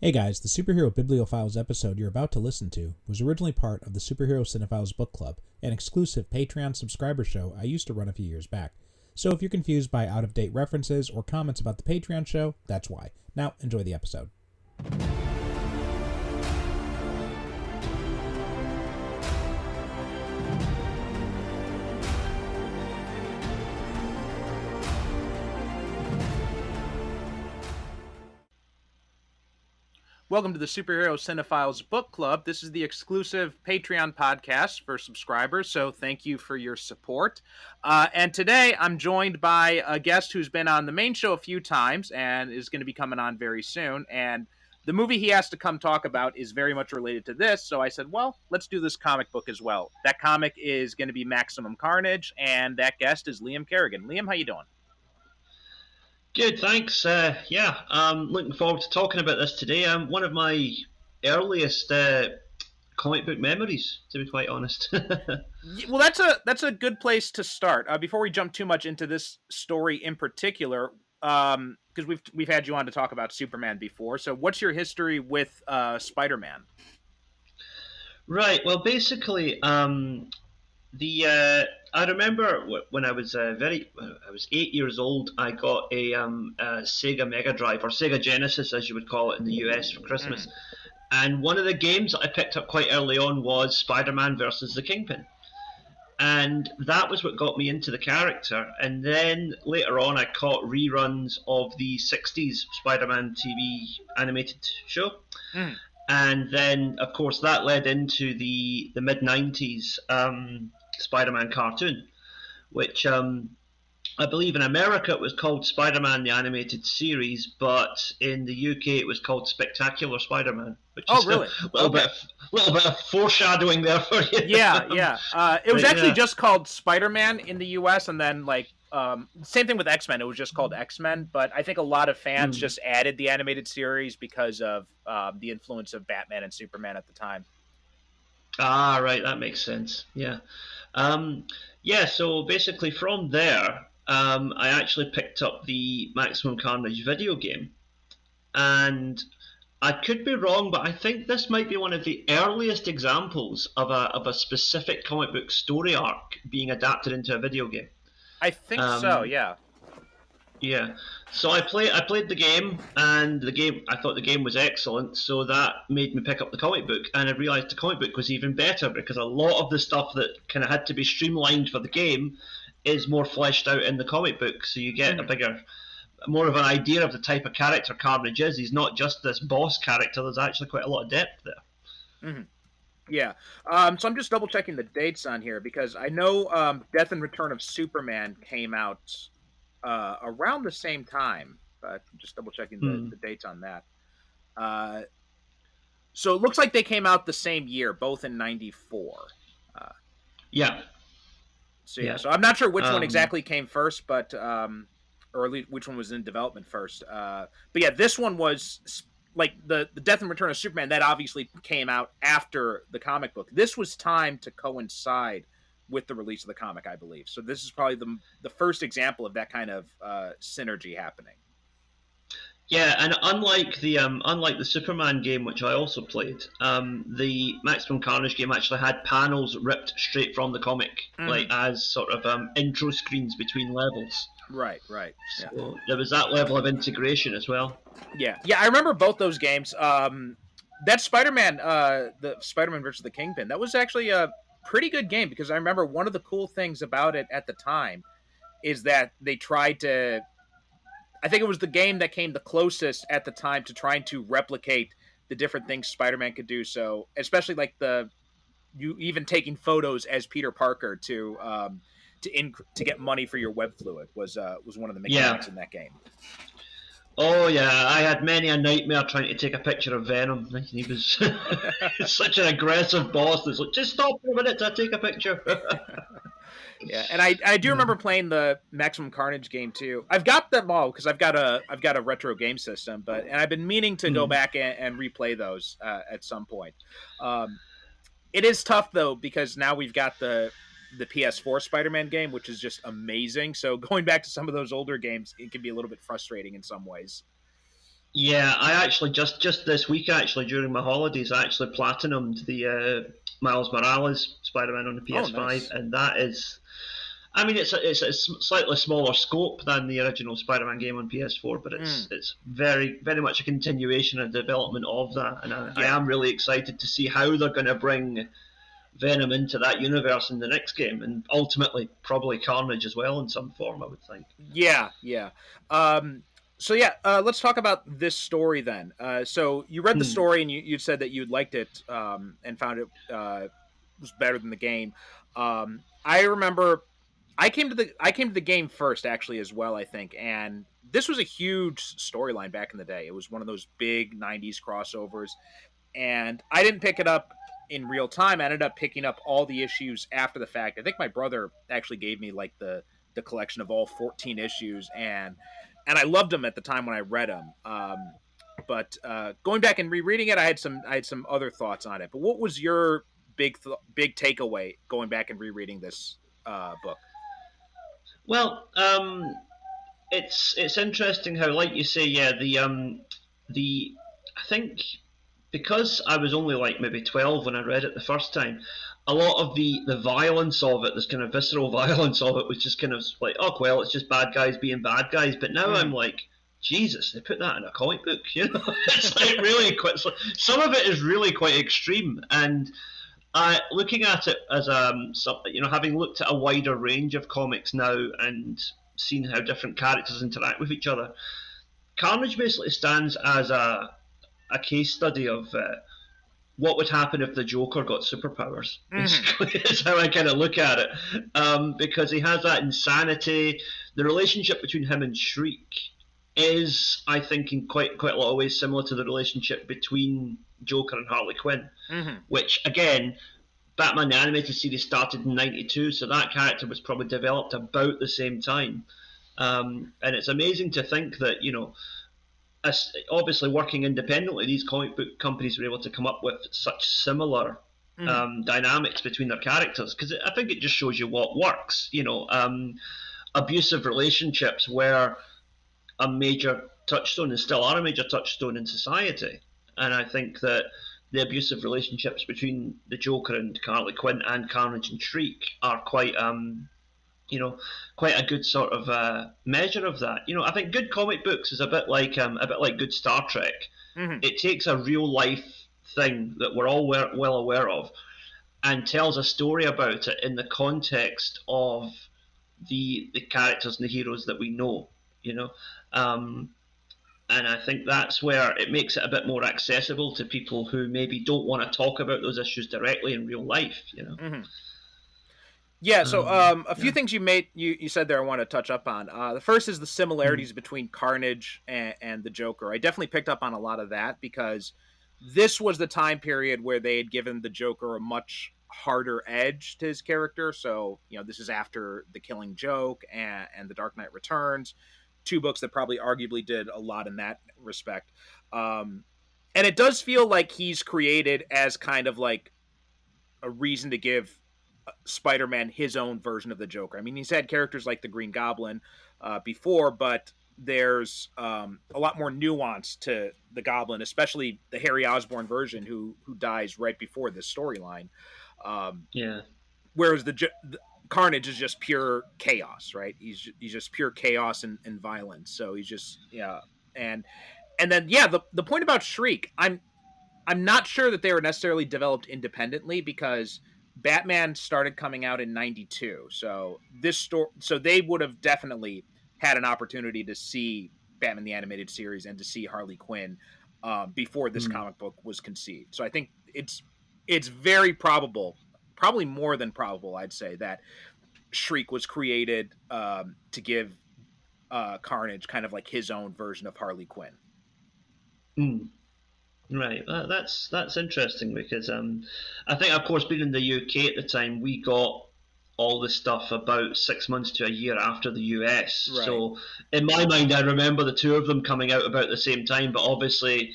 Hey guys, the Superhero Bibliophiles episode you're about to listen to was originally part of the Superhero Cinephiles Book Club, an exclusive Patreon subscriber show I used to run a few years back. So if you're confused by out-of-date references or comments about the Patreon show, that's why. Now, enjoy the episode. Welcome to the Superhero Cinephiles Book Club. This is the exclusive Patreon podcast for subscribers, so thank you for your support. And today I'm joined by a guest who's been on the main show a few times and is going to be coming on very soon. And the movie he has to come talk about is very much related to this, so I said, well, let's do this comic book as well. That comic is going to be Maximum Carnage, and that guest is Liam Kerrigan. Liam, how you doing? Good, thanks. I'm looking forward to talking about this today. One of my earliest comic book memories, to be quite honest. Well, that's a good place to start. Before we jump too much into this story in particular, because we've had you on to talk about Superman before. So, what's your history with Spider-Man? Right. Well, basically, I remember when I was I was 8 years old. I got a Sega Mega Drive, or Sega Genesis, as you would call it in the US, for Christmas. And one of the games that I picked up quite early on was Spider-Man versus the Kingpin, and that was what got me into the character. And then later on, I caught reruns of the '60s Spider-Man TV animated show. And then, of course, that led into the mid-90s Spider-Man cartoon, which I believe in America it was called Spider-Man the Animated Series, but in the UK it was called Spectacular Spider-Man. Which is really? A little bit of foreshadowing there for you. Yeah. It was actually just called Spider-Man in the US, and then same thing with X-Men. It was just called X-Men, but I think a lot of fans just added the animated series because of the influence of Batman and Superman at the time. Ah, right, that makes sense. Yeah. So basically from there, I actually picked up the Maximum Carnage video game. And I could be wrong, but I think this might be one of the earliest examples of a specific comic book story arc being adapted into a video game. I think so, yeah. Yeah. So I played the game, and I thought the game was excellent, so that made me pick up the comic book, and I realised the comic book was even better because a lot of the stuff that kind of had to be streamlined for the game is more fleshed out in the comic book, so you get more of an idea of the type of character Carnage is. He's not just this boss character, there's actually quite a lot of depth there. Mm-hmm. Yeah. So I'm just double checking the dates on here because I know Death and Return of Superman came out around the same time, but I'm just double checking the dates on that. So it looks like they came out the same year, both in '94. Yeah. So I'm not sure which one exactly came first, but or at least which one was in development first. But yeah, this one was like the Death and Return of Superman. That obviously came out after the comic book. This was timed to coincide with the release of the comic, I believe. So this is probably the first example of that kind of synergy happening. Yeah, and unlike the Superman game, which I also played, the Maximum Carnage game actually had panels ripped straight from the comic, like as sort of intro screens between levels. Right. So there was that level of integration as well. Yeah, I remember both those games. That Spider-Man, the Spider-Man versus the Kingpin, that was actually a pretty good game because I remember one of the cool things about it at the time is that they tried to, I think it was the game that came the closest at the time to trying to replicate the different things Spider-Man could do. So especially like you even taking photos as Peter Parker to get money for your web fluid was one of the mechanics in that game. Oh yeah, I had many a nightmare trying to take a picture of Venom. He was such an aggressive boss that's like, just stop for a minute to take a picture. Yeah, and I do remember playing the Maximum Carnage game too. I've got them all because I've got a retro game system, and I've been meaning to go back and replay those at some point. It is tough though because now we've got the PS4 Spider-Man game, which is just amazing. So going back to some of those older games, it can be a little bit frustrating in some ways. Yeah, I actually just this week actually during my holidays I actually platinumed the Miles Morales Spider-Man on the Oh, PS5, nice. and that is, I mean, it's a slightly smaller scope than the original Spider-Man game on PS4, but Mm, it's very much a continuation and development of that, and I yeah. am really excited to see how they're going to bring Venom into that universe in the next game, and ultimately probably Carnage as well in some form, I would think. Yeah, yeah. Um, so yeah, let's talk about this story then. So you read the Hmm. story and you said that you'd liked it and found it was better than the game. I remember I came to the game first actually as well, I think, and this was a huge storyline back in the day. It was one of those big '90s crossovers, and I didn't pick it up in real time. I ended up picking up all the issues after the fact. I think my brother actually gave me like the collection of all 14 issues, and I loved them at the time when I read them. But going back and rereading it, I had some other thoughts on it. But what was your big takeaway going back and rereading this book? Well, it's interesting how, like you say, yeah, the I think because I was only like maybe 12 when I read it the first time, a lot of the violence of it, this kind of visceral violence of it, was just kind of like, oh well, it's just bad guys being bad guys. But now I'm Mm, like, Jesus, they put that in a comic book, you know? It's like really quite. Some of it is really quite extreme, and looking at it as having looked at a wider range of comics now and seen how different characters interact with each other, Carnage basically stands as a case study of what would happen if the Joker got superpowers. hmm Basically, is how I kind of look at it, because he has that insanity. The relationship between him and Shriek is, I think, in quite a lot of ways similar to the relationship between Joker and Harley Quinn, hmm which again, Batman the Animated Series started in '92, so that character was probably developed about the same time. And it's amazing to think that, as obviously working independently, these comic book companies were able to come up with such similar hmm dynamics between their characters, because I think it just shows you what works. Abusive relationships were a major touchstone and still are a major touchstone in society, and I think that the abusive relationships between the Joker and Harley Quinn and Carnage and Shriek are you know, quite a good sort of measure of that. I think good comic books is a bit like good Star Trek. hmm It takes a real life thing that we're all well aware of and tells a story about it in the context of the characters and the heroes that we know. You know, um, and I think that's where it makes it a bit more accessible to people who maybe don't want to talk about those issues directly in real life. hmm Yeah, so a few Yeah. things you said there I want to touch up on. The first is the Mm. similarities between Carnage and the Joker. I definitely picked up on a lot of that because this was the time period where they had given the Joker a much harder edge to his character. So, this is after The Killing Joke and The Dark Knight Returns, two books that probably arguably did a lot in that respect. Um, and it does feel like he's created as kind of like a reason to give Spider-Man his own version of the Joker. I mean, he's had characters like the Green Goblin before, but there's a lot more nuance to the Goblin, especially the Harry Osborn version, who dies right before this storyline. Um, Yeah. whereas the Carnage is just pure chaos, right? He's just pure chaos and violence. So he's just and and then the point about Shriek, I'm not sure that they were necessarily developed independently because Batman started coming out in '92. So they would have definitely had an opportunity to see Batman the Animated Series and to see Harley Quinn before this Mm. comic book was conceived. So I think it's very probable, probably more than probable, I'd say, that Shriek was created to give Carnage kind of like his own version of Harley Quinn. Mm. Right, that's interesting because I think, of course, being in the UK at the time, we got all the stuff about 6 months to a year after the US. Right. So, in my mind, I remember the two of them coming out about the same time, but obviously,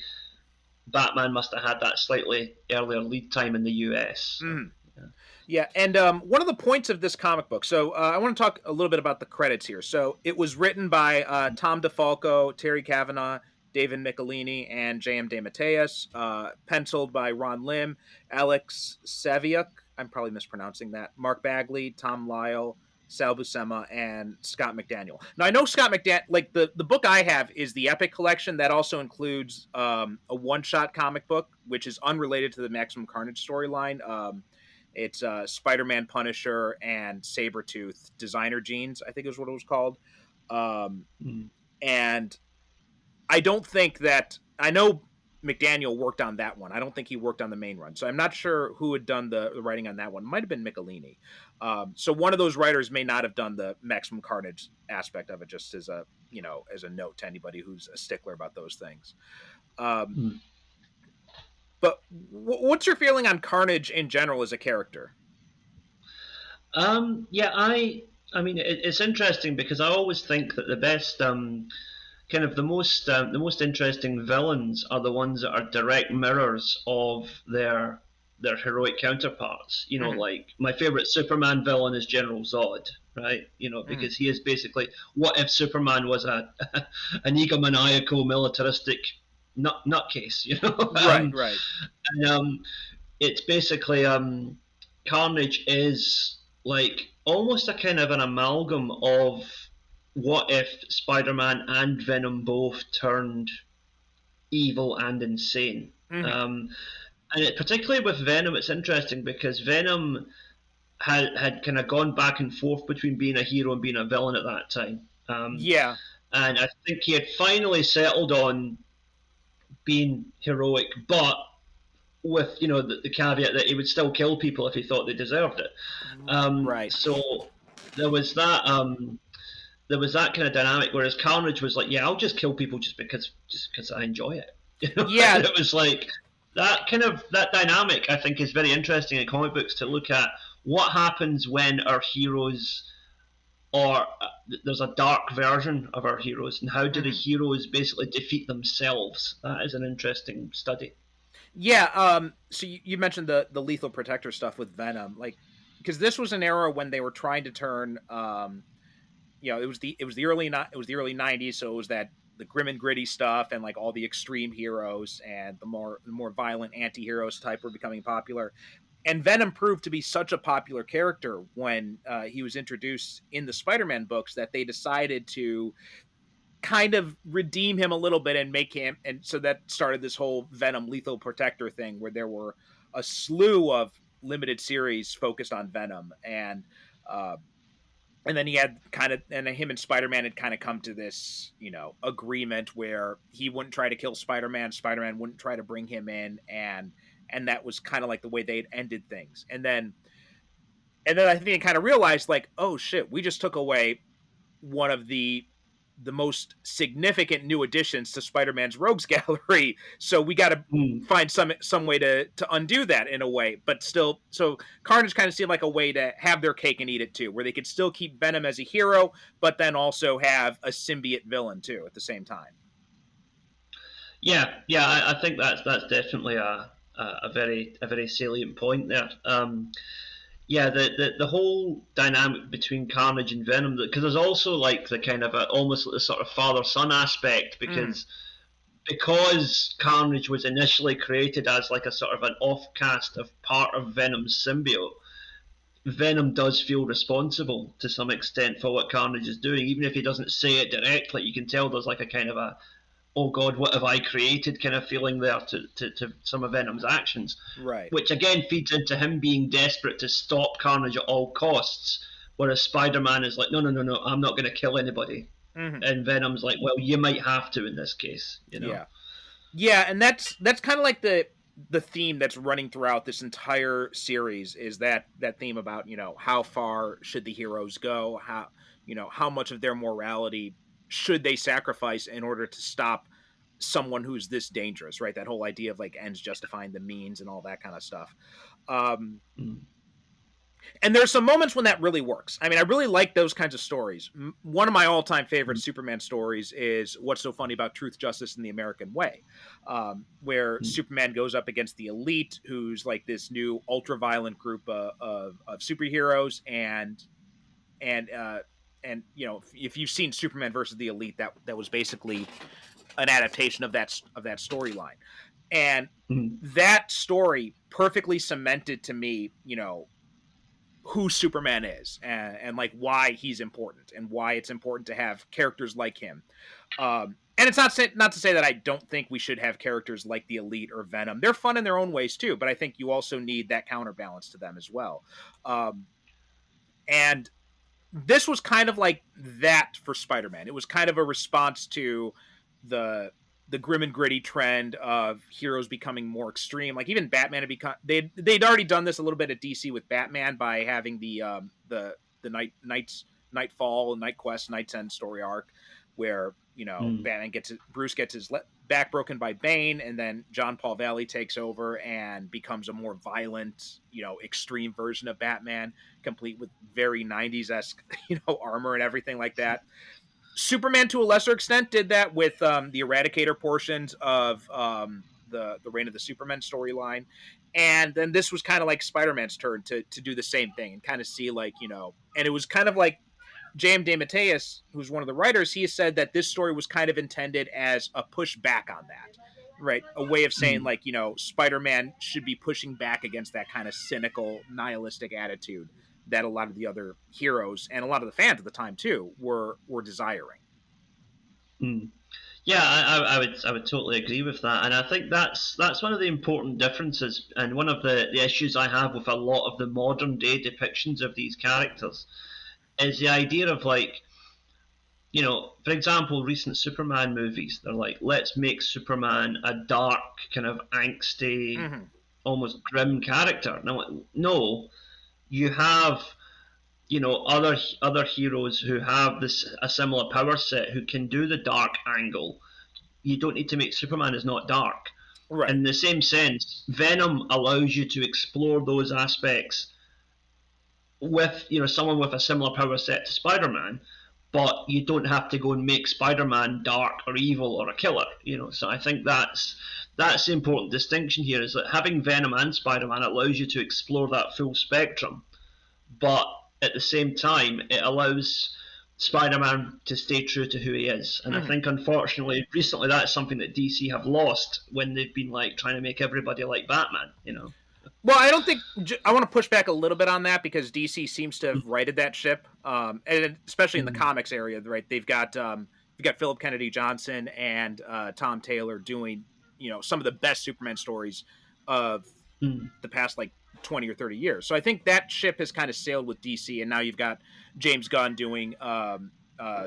Batman must have had that slightly earlier lead time in the US. So, Mhm. yeah. Yeah, and one of the points of this comic book. So I want to talk a little bit about the credits here. So it was written by Tom DeFalco, Terry Kavanagh, David Michelini and J.M. DeMatteis, penciled by Ron Lim, Alex Saviuk, I'm probably mispronouncing that, Mark Bagley, Tom Lyle, Sal Buscema, and Scott McDaniel. Now, I know Scott McDaniel, like the book I have is the Epic Collection. That also includes a one-shot comic book, which is unrelated to the Maximum Carnage storyline. It's Spider-Man, Punisher, and Sabretooth Designer Jeans, I think is what it was called. And I don't think that... I know McDaniel worked on that one. I don't think he worked on the main run. So I'm not sure who had done the writing on that one. It might have been Michelini. So one of those writers may not have done the Maximum Carnage aspect of it, just as a, as a note to anybody who's a stickler about those things. But what's your feeling on Carnage in general as a character? Yeah, I mean, it's interesting because I always think that the best, kind of the most interesting villains are the ones that are direct mirrors of their heroic counterparts. Like my favorite Superman villain is General Zod, right? Because he is basically, what if Superman was an egomaniacal, militaristic nutcase? Right. And it's basically Carnage is like almost a kind of an amalgam of what if Spider-Man and Venom both turned evil and insane. And particularly with Venom, it's interesting because Venom had kind of gone back and forth between being a hero and being a villain at that time. And I think he had finally settled on being heroic, but with the caveat that he would still kill people if he thought they deserved it. Right. So there was that kind of dynamic, whereas Carnage was like, yeah, I'll just kill people just because I enjoy it. Yeah. It was like that dynamic. I think is very interesting in comic books to look at what happens when our heroes, or there's a dark version of our heroes, and how do the heroes basically defeat themselves. That is an interesting study. Yeah, so you mentioned the Lethal Protector stuff with Venom, like, because this was an era when they were trying to turn, it was the early 90s, so it was that the grim and gritty stuff and like all the extreme heroes and the more violent anti-heroes type were becoming popular. And Venom proved to be such a popular character when he was introduced in the Spider-Man books that they decided to kind of redeem him a little bit and make him, and so that started this whole Venom Lethal Protector thing, where there were a slew of limited series focused on Venom, and then he had him and Spider-Man had kind of come to this, agreement where he wouldn't try to kill Spider-Man, Spider-Man wouldn't try to bring him in, and that was kind of like the way they had ended things. And then I think they kind of realized, like, oh shit, we just took away one of the most significant new additions to Spider-Man's Rogues Gallery, so we got to find some way to undo that in a way. But still, so Carnage kind of seemed like a way to have their cake and eat it too, where they could still keep Venom as a hero, but then also have a symbiote villain too at the same time. Yeah, I think that's definitely a very salient point there. Yeah, the whole dynamic between Carnage and Venom, because there's also like the kind of almost like the sort of father-son aspect, because Carnage was initially created as like a sort of an offcast of part of Venom's symbiote. Venom does feel responsible to some extent for what Carnage is doing, even if he doesn't say it directly. You can tell there's like a kind of a, oh God, what have I created kind of feeling there to some of Venom's actions. Right. Which again feeds into him being desperate to stop Carnage at all costs, whereas Spider-Man is like, no, I'm not going to kill anybody. And Venom's like, well, you might have to in this case, Yeah, and that's kind of like the theme that's running throughout this entire series, is that theme about, how far should the heroes go, how much of their morality should they sacrifice in order to stop someone who's this dangerous, right? That whole idea of like ends justifying the means and all that kind of stuff. And there's some moments when that really works. I mean, I really like those kinds of stories. One of my all-time favorite Superman stories is What's So Funny About Truth, Justice, and the American Way, where Superman goes up against the Elite, who's like this new ultra-violent group of superheroes, and if you've seen Superman versus the Elite, that was basically an adaptation of that storyline, and Mm. that story perfectly cemented to me, who Superman is, and like why he's important and why it's important to have characters like him. And it's not to say that I don't think we should have characters like the Elite or Venom. They're fun in their own ways too, but I think you also need that counterbalance to them as well. Um, and this was kind of like that for Spider-Man. It was kind of a response to the grim and gritty trend of heroes becoming more extreme. Like even Batman had become they'd already done this a little bit at DC with Batman by having the Nightfall, Night Quest, Night's End story arc, where Mm. Bruce gets his back broken by Bane, and then John Paul Valley takes over and becomes a more violent, extreme version of Batman, complete with very 90s-esque, armor and everything like that. Superman, to a lesser extent, did that with the Eradicator portions of the Reign of the Supermen storyline, and then this was kind of like Spider-Man's turn to do the same thing and kind of see and it was kind of like J.M. DeMatteis, who's one of the writers, he has said that this story was kind of intended as a push back on that, right? A way of saying Mm. Spider-Man should be pushing back against that kind of cynical, nihilistic attitude that a lot of the other heroes and a lot of the fans at the time too were desiring. Mm. Yeah, I would totally agree with that, and I think that's one of the important differences, and one of the issues I have with a lot of the modern day depictions of these characters is the idea of for example, recent Superman movies. They're like, let's make Superman a dark, kind of angsty, Mm-hmm. almost grim character. No, you have other heroes who have a similar power set who can do the dark angle. You don't need to make Superman as not dark. Right. In the same sense, Venom allows you to explore those aspects with someone with a similar power set to Spider-Man, but you don't have to go and make Spider-Man dark or evil or a killer. So I think that's the important distinction here, is that having Venom and Spider-Man allows you to explore that full spectrum, but at the same time it allows Spider-Man to stay true to who he is. And I think, unfortunately, recently that's something that DC have lost when they've been trying to make everybody like Batman. Well, I don't think I want to push back a little bit on that, because DC seems to have righted that ship, and especially in the comics area, right? They've got Philip Kennedy Johnson and Tom Taylor doing some of the best Superman stories of the past 20 or 30 years. So I think that ship has kind of sailed with DC, and now you've got James Gunn doing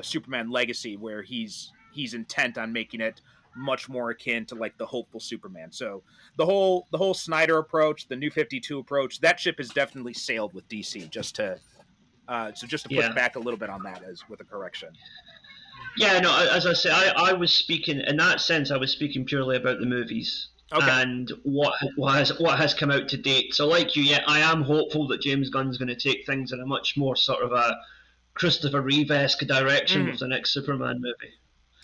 Superman Legacy, where he's intent on making it much more akin to the hopeful Superman. So the whole Snyder approach, the New 52 approach, that ship has definitely sailed with DC. Just to push back a little bit on that, as with a correction. Yeah, no, as I say, I was speaking in that sense. I was speaking purely about the movies. Okay. And what has come out to date. So, like you, I am hopeful that James Gunn's going to take things in a much more sort of a Christopher Reeve-esque direction with the next Superman movie.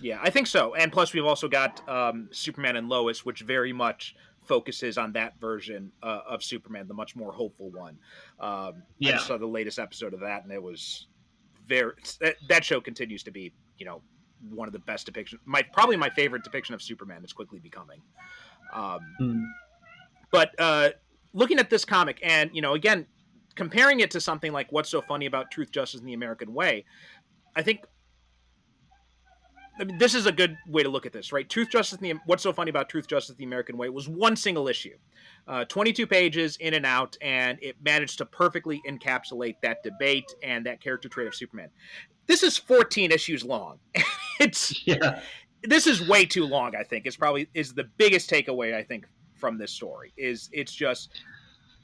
Yeah, I think so. And plus, we've also got Superman and Lois, which very much focuses on that version of Superman, the much more hopeful one. I just saw the latest episode of that, and it was that show continues to be, one of the best depictions. Probably my favorite depiction of Superman is quickly becoming. But looking at this comic, and again, comparing it to something like What's So Funny About Truth, Justice, and the American Way, I think this is a good way to look at this, right? What's So Funny About Truth, Justice, the American Way was one single issue, 22 pages in and out, and it managed to perfectly encapsulate that debate and that character trait of Superman. This is 14 issues long. This is way too long. I think is the biggest takeaway I think from this story. It's just,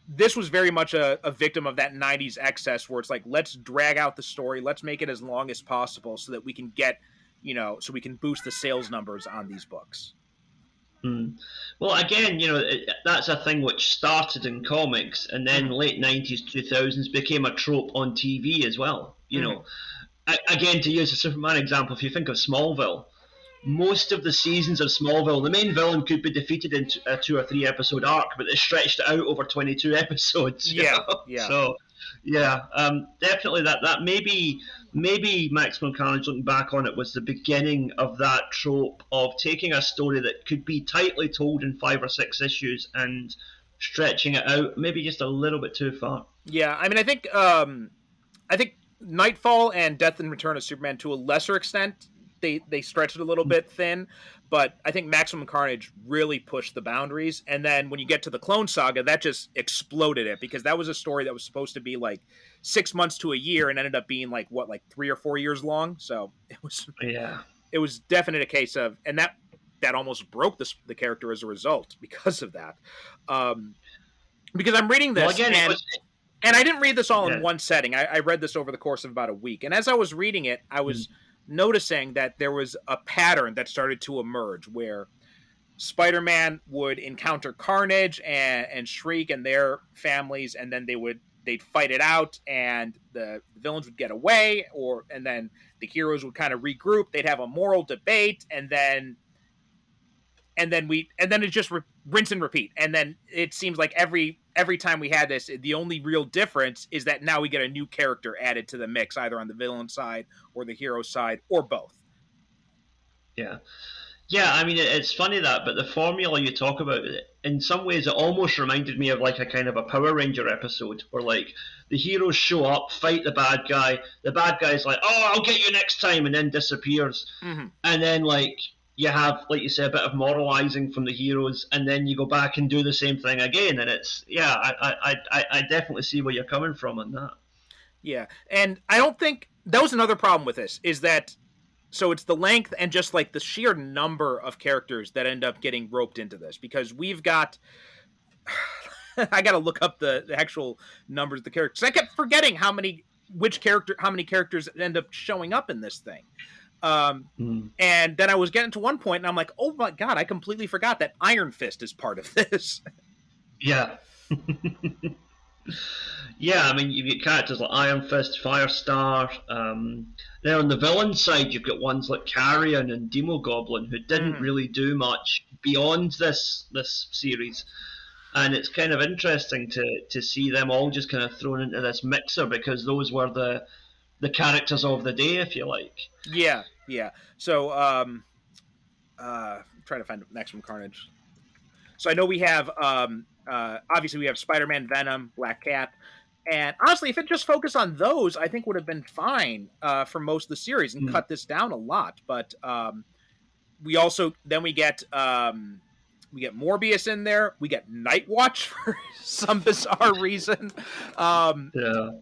this was very much a victim of that 90s excess, where it's like, let's drag out the story, let's make it as long as possible so that we can get, so we can boost the sales numbers on these books. Well, again, that's a thing which started in comics, and then late 90s, 2000s became a trope on TV as well. Again, to use a Superman example, if you think of Smallville, most of the seasons of Smallville, the main villain could be defeated in a 2 or 3 episode arc, but they stretched it out over 22 episodes. Yeah. So Yeah, definitely that maybe Maximum Carnage, looking back on it, was the beginning of that trope of taking a story that could be tightly told in 5 or 6 issues and stretching it out maybe just a little bit too far. Yeah, I mean, I think Nightfall and Death and Return of Superman, to a lesser extent, they stretched it a little bit thin, but I think Maximum Carnage really pushed the boundaries. And then when you get to the Clone Saga, that just exploded it, because that was a story that was supposed to be like 6 months to a year and ended up being like what, like 3 or 4 years long. So Yeah. it was definite a case of, and that almost broke the character as a result because of that. Um, because I'm reading Well, this, again, it was. and I didn't read this all in Yeah. one setting. I read this over the course of about a week. And as I was reading it, I was noticing that there was a pattern that started to emerge where Spider-Man would encounter Carnage and Shriek and their families, and then they'd fight it out, and the villains would get away, and then the heroes would kind of regroup. They'd have a moral debate, and then it just rinse and repeat. And then it seems like every time we had this, the only real difference is that now we get a new character added to the mix, either on the villain side or the hero side, or both. Yeah. Yeah, I mean, it's funny that, but the formula you talk about, in some ways, it almost reminded me of like a kind of a Power Ranger episode where, like, the heroes show up, fight the bad guy's like, oh, I'll get you next time, and then disappears. Mm-hmm. And then, like, you have, like you say, a bit of moralizing from the heroes, and then you go back and do the same thing again, and it's, yeah, I definitely see where you're coming from on that. Yeah, and I don't think that was another problem with this, is that, so it's the length and just like the sheer number of characters that end up getting roped into this, because we've got I got to look up the actual numbers of the characters. I kept forgetting how many characters end up showing up in this thing. And then I was getting to one point and I'm like, oh my God, I completely forgot that Iron Fist is part of this. Yeah. Yeah, I mean, you've got characters like Iron Fist, Firestar. Then on the villain side, you've got ones like Carrion and Demogoblin, who didn't really do much beyond this series. And it's kind of interesting to see them all just kind of thrown into this mixer, because those were the characters of the day, if you like. Yeah. So, trying to find Maximum Carnage. So I know we have, obviously we have Spider-Man, Venom, Black Cat. And honestly, if it just focused on those, I think would have been fine for most of the series and cut this down a lot. But we also then we get Morbius in there. We get Nightwatch for some bizarre reason. Deathlock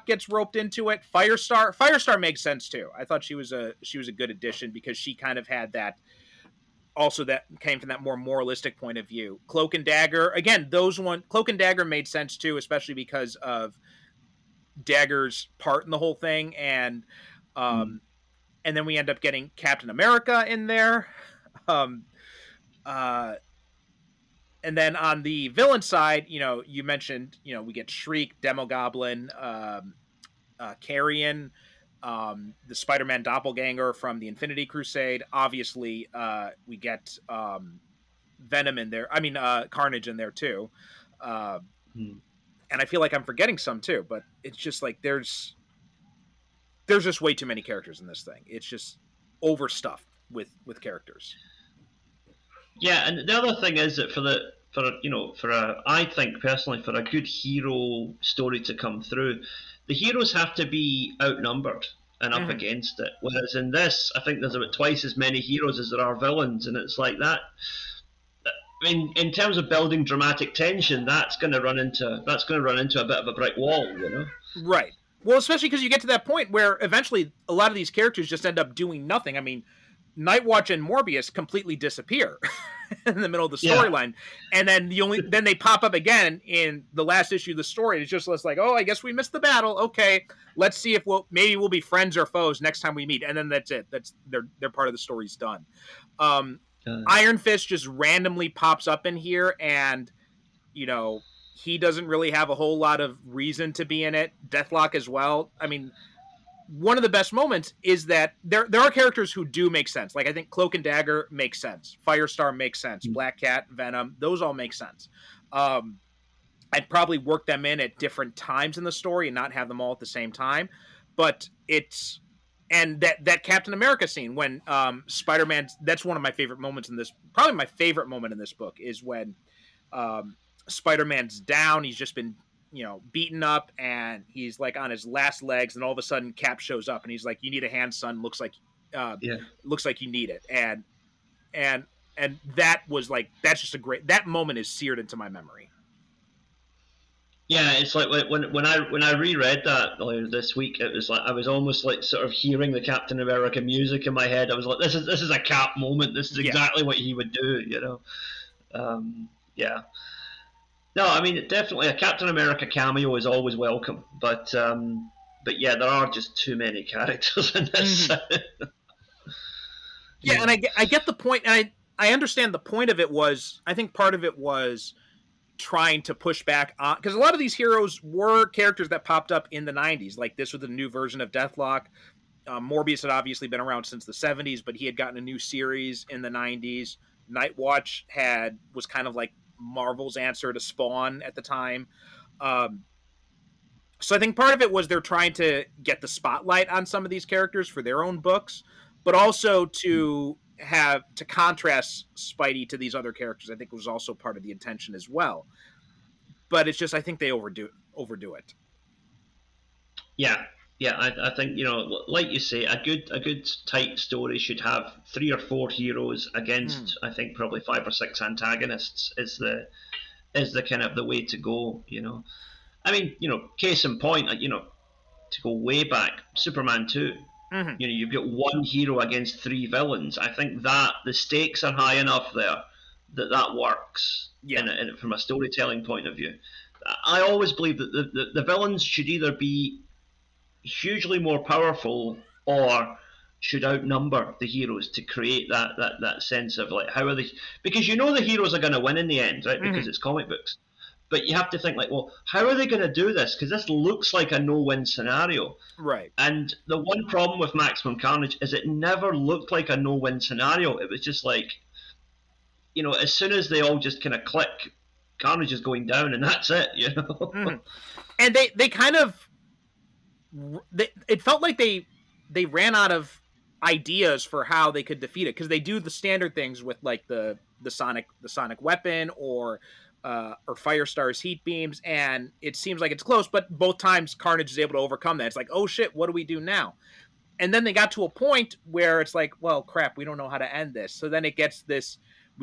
gets roped into it. Firestar makes sense too. I thought she was a good addition, because she kind of had that. Also, that came from that more moralistic point of view. Cloak and Dagger, again, Cloak and Dagger made sense too, especially because of Dagger's part in the whole thing, and then we end up getting Captain America in there, and then on the villain side, you mentioned, we get Shriek, Demogoblin, Carrion. The Spider-Man doppelganger from the Infinity Crusade. Obviously, we get Venom in there. I mean, Carnage in there too. And I feel like I'm forgetting some too, but it's just like there's just way too many characters in this thing. It's just overstuffed with characters. Yeah, and the other thing is that I think personally, for a good hero story to come through, the heroes have to be outnumbered and up against it. Whereas in this, I think there's about twice as many heroes as there are villains, and it's like that. I mean, in terms of building dramatic tension, that's going to run into a bit of a brick wall, Right. Well, especially because you get to that point where eventually a lot of these characters just end up doing nothing. I mean, Nightwatch and Morbius completely disappear in the middle of the storyline, and then then they pop up again in the last issue of the story. It's just like, oh, I guess we missed the battle. Okay, let's see if maybe we'll be friends or foes next time we meet, and then that's it. That's their part of the story's done. Iron Fist just randomly pops up in here, and he doesn't really have a whole lot of reason to be in it. Deathlock as well. I mean, one of the best moments is that there are characters who do make sense. Like, I think Cloak and Dagger makes sense. Firestar makes sense. Black Cat, Venom, those all make sense. I'd probably work them in at different times in the story and not have them all at the same time. But it's and that Captain America scene when Spider-Man, that's one of my favorite moments in this. Probably my favorite moment in this book is when um, Spider-Man's down. He's just been beaten up, and he's like on his last legs, and all of a sudden Cap shows up, and he's like, "You need a hand, son. Uh, Yeah. looks like you need it." And and that was like that's just a great that moment is seared into my memory. Yeah, it's like when I reread that earlier this week, it was like I was almost like sort of hearing the Captain America music in my head. I was like, this is a Cap moment. This is exactly what he would do, you know. Yeah. No, I mean definitely a Captain America cameo is always welcome, but yeah, there are just too many characters in this. Yeah, and I get the point, and I understand the point of it was I think part of it was trying to push back on because a lot of these heroes were characters that popped up in the 90s. Like this was a new version of Deathlock. Morbius had obviously been around since the 70s, but he had gotten a new series in the 90s. Nightwatch was kind of like Marvel's answer to Spawn at the time. So I think part of it was they're trying to get the spotlight on some of these characters for their own books, but also to contrast Spidey to these other characters. I think was also part of the intention as well. But it's just I think they overdo it. Yeah, yeah. I think like you say, a good tight story should have 3 or 4 heroes against I think probably 5 or 6 antagonists is the kind of the way to go. I mean, case in point, to go way back, Superman 2. Mm-hmm. You've got one hero against 3 villains. I think that the stakes are high enough there that works from a storytelling point of view. I always believe that the villains should either be hugely more powerful or should outnumber the heroes to create that sense of like how are they, because the heroes are going to win in the end, right? Because it's comic books. But you have to think like, well, how are they going to do this? Because this looks like a no-win scenario. Right. And the one problem with Maximum Carnage is it never looked like a no-win scenario. It was just like, as soon as they all just kind of click, Carnage is going down, and that's it, Mm-hmm. And they kind of, it felt like they ran out of ideas for how they could defeat it because they do the standard things with like the sonic weapon or Firestar's heat beams, and it seems like it's close, but both times Carnage is able to overcome that. It's like, oh shit, what do we do now? And then they got to a point where it's like, well, crap, we don't know how to end this. So then we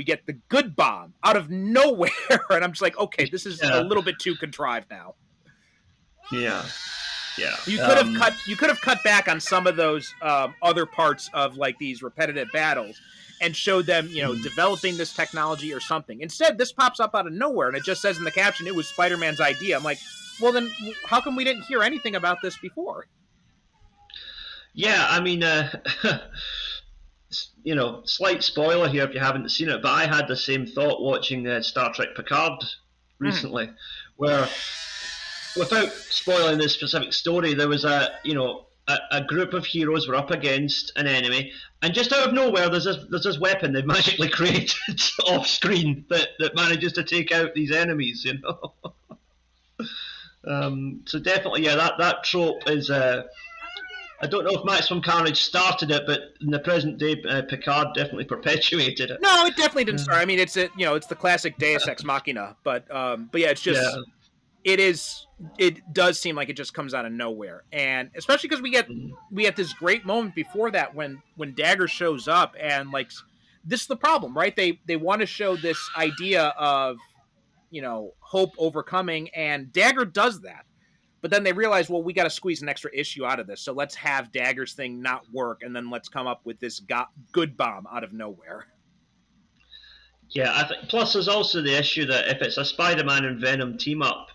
get the good bomb out of nowhere, and I'm just like, okay, this is a little bit too contrived now. Yeah. Yeah. You could have cut back on some of those other parts of like these repetitive battles and showed them, developing this technology or something. Instead, this pops up out of nowhere, and it just says in the caption, it was Spider-Man's idea. I'm like, well, then how come we didn't hear anything about this before? Yeah, I mean, slight spoiler here if you haven't seen it, but I had the same thought watching Star Trek Picard recently, where, without spoiling the specific story, there was a group of heroes were up against an enemy, and just out of nowhere, there's this weapon they've magically created off screen that manages to take out these enemies. So definitely, yeah, that trope is. I don't know if Maximum Carnage started it, but in the present day, Picard definitely perpetuated it. No, it definitely didn't start. I mean, it's the classic Deus Ex Machina, but yeah, it's just. Yeah. It does seem like it just comes out of nowhere, and especially because we get this great moment before that when Dagger shows up, and like this is the problem, right? They want to show this idea of hope overcoming, and Dagger does that, but then they realize, well, we got to squeeze an extra issue out of this, so let's have Dagger's thing not work, and then let's come up with this good bomb out of nowhere. Yeah, I think. Plus, there's also the issue that if it's a Spider-Man and Venom team up,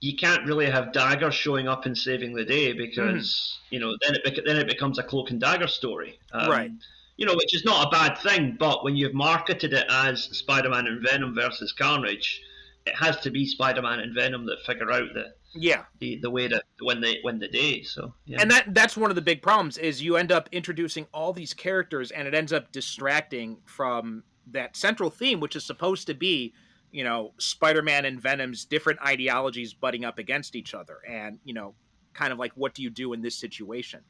you can't really have Dagger showing up and saving the day because then it becomes a Cloak and Dagger story, right? Which is not a bad thing, but when you've marketed it as Spider-Man and Venom versus Carnage, it has to be Spider-Man and Venom that figure out the way to win the day. So yeah. And that's one of the big problems is you end up introducing all these characters, and it ends up distracting from that central theme, which is supposed to be Spider-Man and Venom's different ideologies butting up against each other, and kind of like, what do you do in this situation?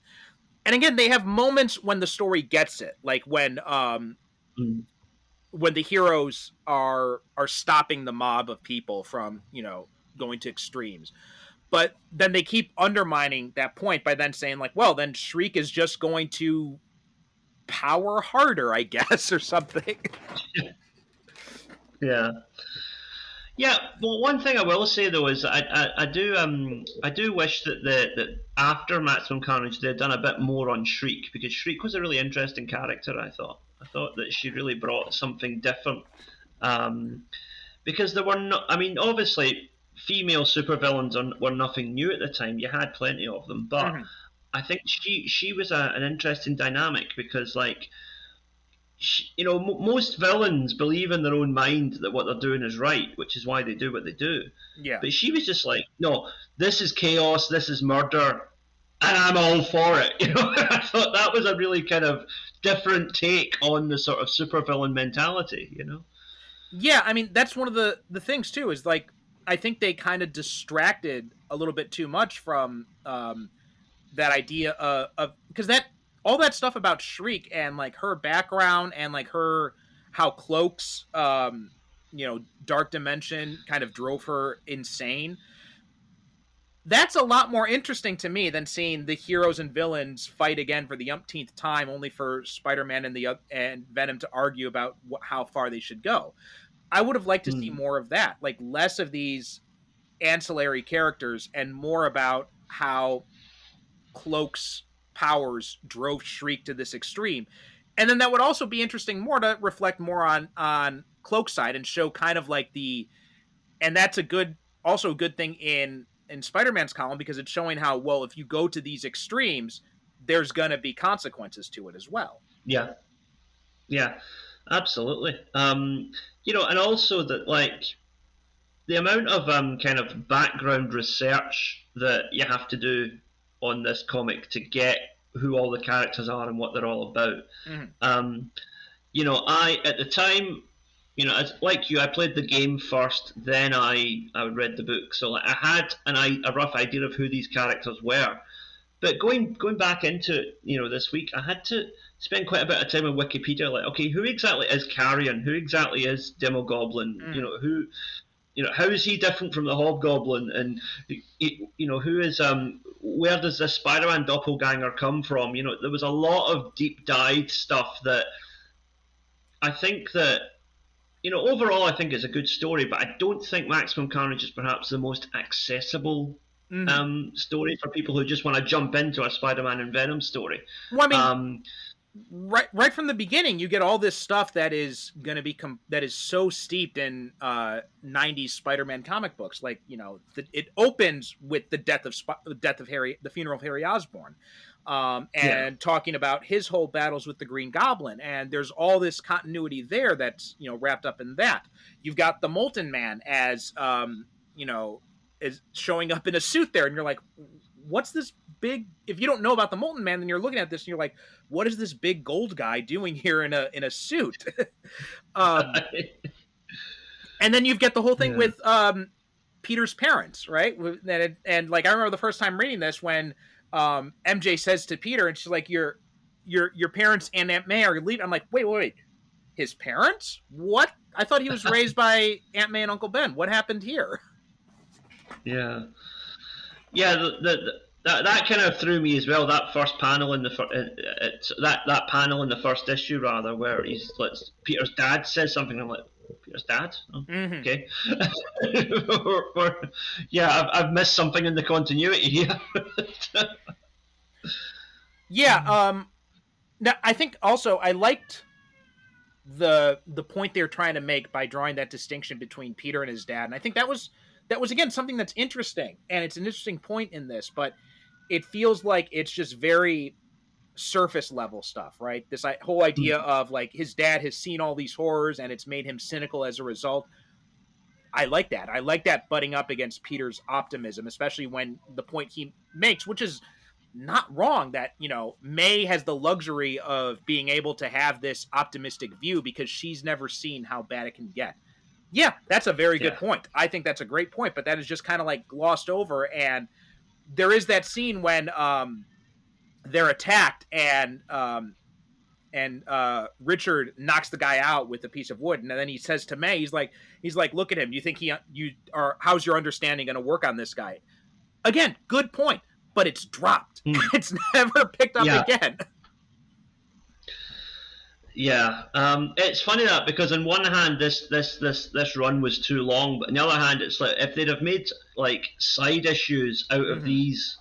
And again, they have moments when the story gets it, like Mm. when the heroes are stopping the mob of people from going to extremes. But then they keep undermining that point by then saying, like, well, then Shriek is just going to power harder, I guess, or something. Yeah. Yeah, well, one thing I will say though is I do wish that after Maximum Carnage they'd done a bit more on Shriek, because Shriek was a really interesting character. I thought that she really brought something different, um, because there were not. I mean, obviously, female supervillains were nothing new at the time. You had plenty of them, but Mhm. I think she was an interesting dynamic, because like most villains believe in their own mind that what they're doing is right, which is why they do what they do. Yeah. But she was just like, no, this is chaos, this is murder, and I'm all for it. I thought that was a really kind of different take on the sort of supervillain mentality. Yeah, I mean, that's one of the things too, is like, I think they kind of distracted a little bit too much from that idea of, because that all that stuff about Shriek and like her background and like her, how Cloak's dark dimension kind of drove her insane. That's a lot more interesting to me than seeing the heroes and villains fight again for the umpteenth time, only for Spider-Man and Venom to argue about how far they should go. I would have liked to see Mm. more of that, like less of these ancillary characters and more about how Cloak's powers drove Shriek to this extreme. And then that would also be interesting more to reflect more on Cloak's side and show kind of like and that's also a good thing in Spider-Man's column, because it's showing how, well, if you go to these extremes, there's going to be consequences to it as well. Yeah, yeah, absolutely. And also that, like, the amount of kind of background research that you have to do on this comic to get who all the characters are and what they're all about. Mm-hmm. Um, I at the time, as like you, I played the game first, then I read the book, so like, I had a rough idea of who these characters were. But going back into it, this week, I had to spend quite a bit of time on Wikipedia. Like, okay, who exactly is Carrion? Who exactly is Demogoblin? Mm-hmm. How is he different from the Hobgoblin? And who is where does this Spider-Man doppelganger come from? There was a lot of deep dive stuff that I think that overall I think it's a good story, but I don't think Maximum Carnage is perhaps the most accessible Mm-hmm. story for people who just want to jump into a Spider-Man and Venom story. Well, I mean, Um, right from the beginning, you get all this stuff that is going to be that is so steeped in 90s Spider-Man comic books. Like, it opens with the death of Harry, the funeral of Harry Osborn, yeah, and talking about his whole battles with the Green Goblin. And there's all this continuity there that's wrapped up in that. You've got the Molten Man as is showing up in a suit there, and you're like, what's this big? If you don't know about the Molten Man, then you're looking at this and you're like, what is this big gold guy doing here in a suit? um, and then you've got the whole thing yeah, with Peter's parents, right? And like, I remember the first time reading this when MJ says to Peter, and she's like, your parents and Aunt May are leaving. I'm like, wait, his parents? What? I thought he was raised by Aunt May and Uncle Ben. What happened here? yeah, yeah. That kind of threw me as well. That first panel in the that panel in the first issue, rather, where Peter's dad says something. I'm like, Peter's dad? Oh, Mm-hmm. okay. Yeah, I've missed something in the continuity here. Yeah. Now I think also I liked the point they're trying to make by drawing that distinction between Peter and his dad, and I think that was again something that's interesting, and it's an interesting point in this, but it feels like it's just very surface level stuff, right? This whole idea of like his dad has seen all these horrors and it's made him cynical as a result. I like that. I like that butting up against Peter's optimism, especially when the point he makes, which is not wrong, that, May has the luxury of being able to have this optimistic view because she's never seen how bad it can get. Yeah, that's a very good Yeah. point. I think that's a great point, but that is just kind of like glossed over. And there is that scene when they're attacked and Richard knocks the guy out with a piece of wood, and then he says to May, he's like, look at him. You think you are? How's your understanding going to work on this guy? Again, good point, but it's dropped. Mm. It's never picked up Yeah. again. Yeah, it's funny that because on one hand this run was too long, but on the other hand it's like if they'd have made like side issues out of these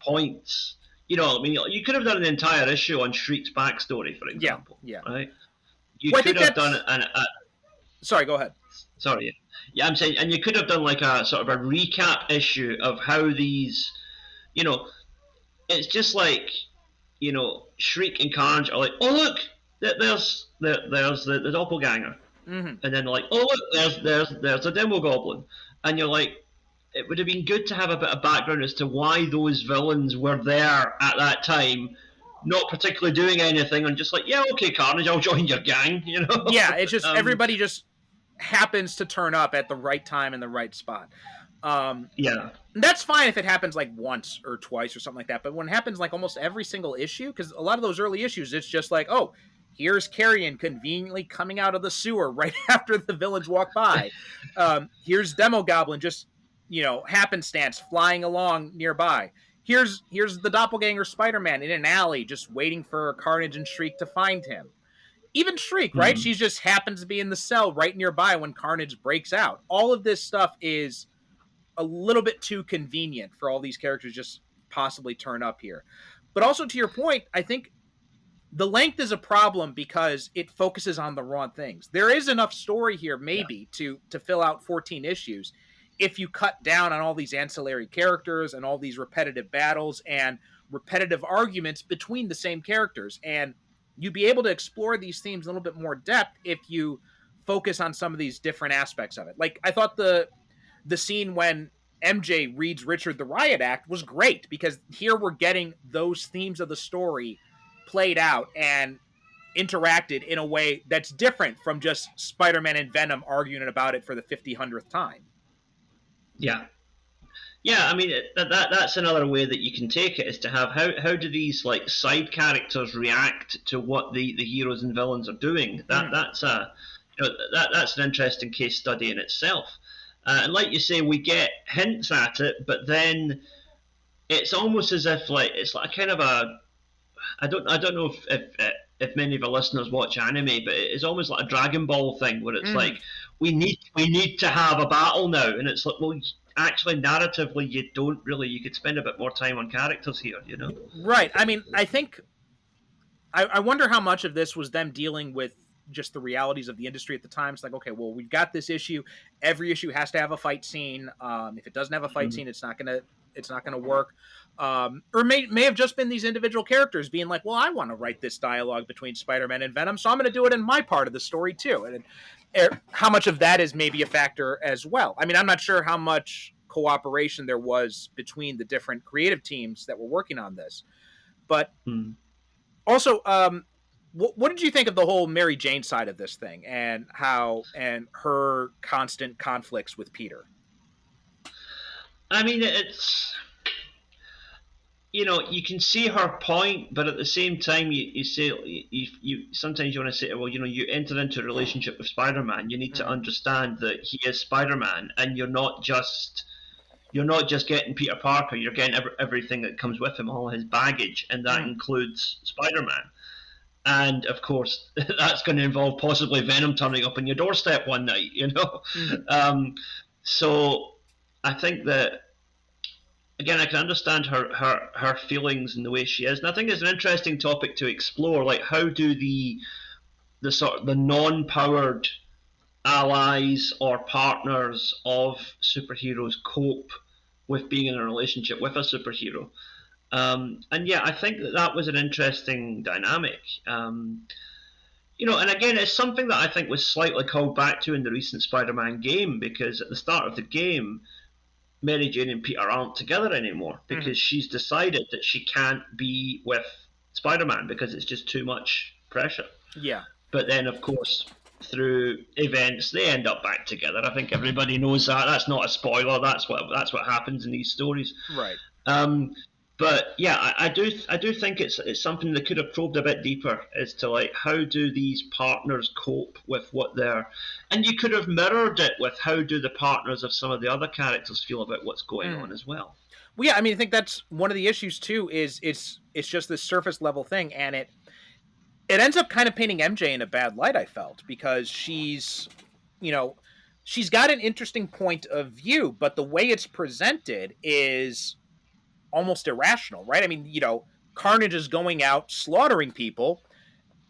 points, you know, I mean, you could have done an entire issue on Shriek's backstory, for example. Yeah. Right. You Well, I could think have done that's. an Sorry, go ahead. sorry, yeah, I'm saying, and you could have done like a sort of a recap issue of how these, you know, it's just like, you know, Shriek and Carnage are like, oh look, there's the doppelganger, and then like, oh look, there's a demo goblin, and you're like, it would have been good to have a bit of background as to why those villains were there at that time, not particularly doing anything, and just like, yeah, okay, Carnage, I'll join your gang, you know. Yeah, it's just everybody just happens to turn up at the right time in the right spot. Yeah. That's fine if it happens like once or twice or something like that. But when it happens like almost every single issue, because a lot of those early issues, it's just like, oh, here's Carrion conveniently coming out of the sewer right after the villains walk by. Here's Demo Goblin just, happenstance flying along nearby. Here's the doppelganger Spider-Man in an alley just waiting for Carnage and Shriek to find him. Even Shriek, right? She just happens to be in the cell right nearby when Carnage breaks out. All of this stuff is a little bit too convenient for all these characters just possibly turn up here. But also to your point, I think the length is a problem because it focuses on the wrong things. There is enough story here maybe to fill out 14 issues if you cut down on all these ancillary characters and all these repetitive battles and repetitive arguments between the same characters. And you'd be able to explore these themes in a little bit more depth if you focus on some of these different aspects of it. Like I thought the scene when MJ reads Richard the Riot Act was great because here we're getting those themes of the story played out and interacted in a way that's different from just Spider-Man and Venom arguing about it for the 500th time. Yeah. Yeah, I mean that's another way that you can take it is to have how do these like side characters react to what the heroes and villains are doing? That's that's an interesting case study in itself. And like you say, we get hints at it, but then it's almost as if like it's like a kind of a I don't know if many of our listeners watch anime, but it's almost like a Dragon Ball thing where it's like we need to have a battle now, and it's like, well, actually narratively you don't really. You could spend a bit more time on characters here, you know? Right. I mean, I think I wonder how much of this was them dealing with just the realities of the industry at the time. It's like, okay, well, we've got this issue. Every issue has to have a fight scene. If it doesn't have a fight scene, it's not gonna work. Or may have just been these individual characters being like, well, I want to write this dialogue between Spider-Man and Venom, so I'm going to do it in my part of the story too. And how much of that is maybe a factor as well. I mean, I'm not sure how much cooperation there was between the different creative teams that were working on this, but also, what did you think of the whole Mary Jane side of this thing and her constant conflicts with Peter? I mean, it's, you can see her point, but at the same time, you say you sometimes you want to say, well, you enter into a relationship with Spider-Man. You need to understand that he is Spider-Man, and you're not just getting Peter Parker. You're getting everything that comes with him, all his baggage, and that includes Spider-Man. And of course, that's going to involve possibly Venom turning up on your doorstep one night. So I think that. Again, I can understand her feelings and the way she is, and I think it's an interesting topic to explore. Like, how do the sort of the non-powered allies or partners of superheroes cope with being in a relationship with a superhero? And yeah, I think that was an interesting dynamic. And again, it's something that I think was slightly called back to in the recent Spider-Man game, because at the start of the game, Mary Jane and Peter aren't together anymore because she's decided that she can't be with Spider-Man because it's just too much pressure. Yeah. But then, of course, through events, they end up back together. I think everybody knows that. That's not a spoiler. That's what happens in these stories. Right. But yeah, I do think it's something that could have probed a bit deeper as to like how do these partners cope with what they're, and you could have mirrored it with how do the partners of some of the other characters feel about what's going on as well. Well, yeah, I mean, I think that's one of the issues too. Is it's just this surface level thing, and it ends up kind of painting MJ in a bad light. I felt because she's, you know, she's got an interesting point of view, but the way it's presented is almost irrational, right? I mean, Carnage is going out slaughtering people.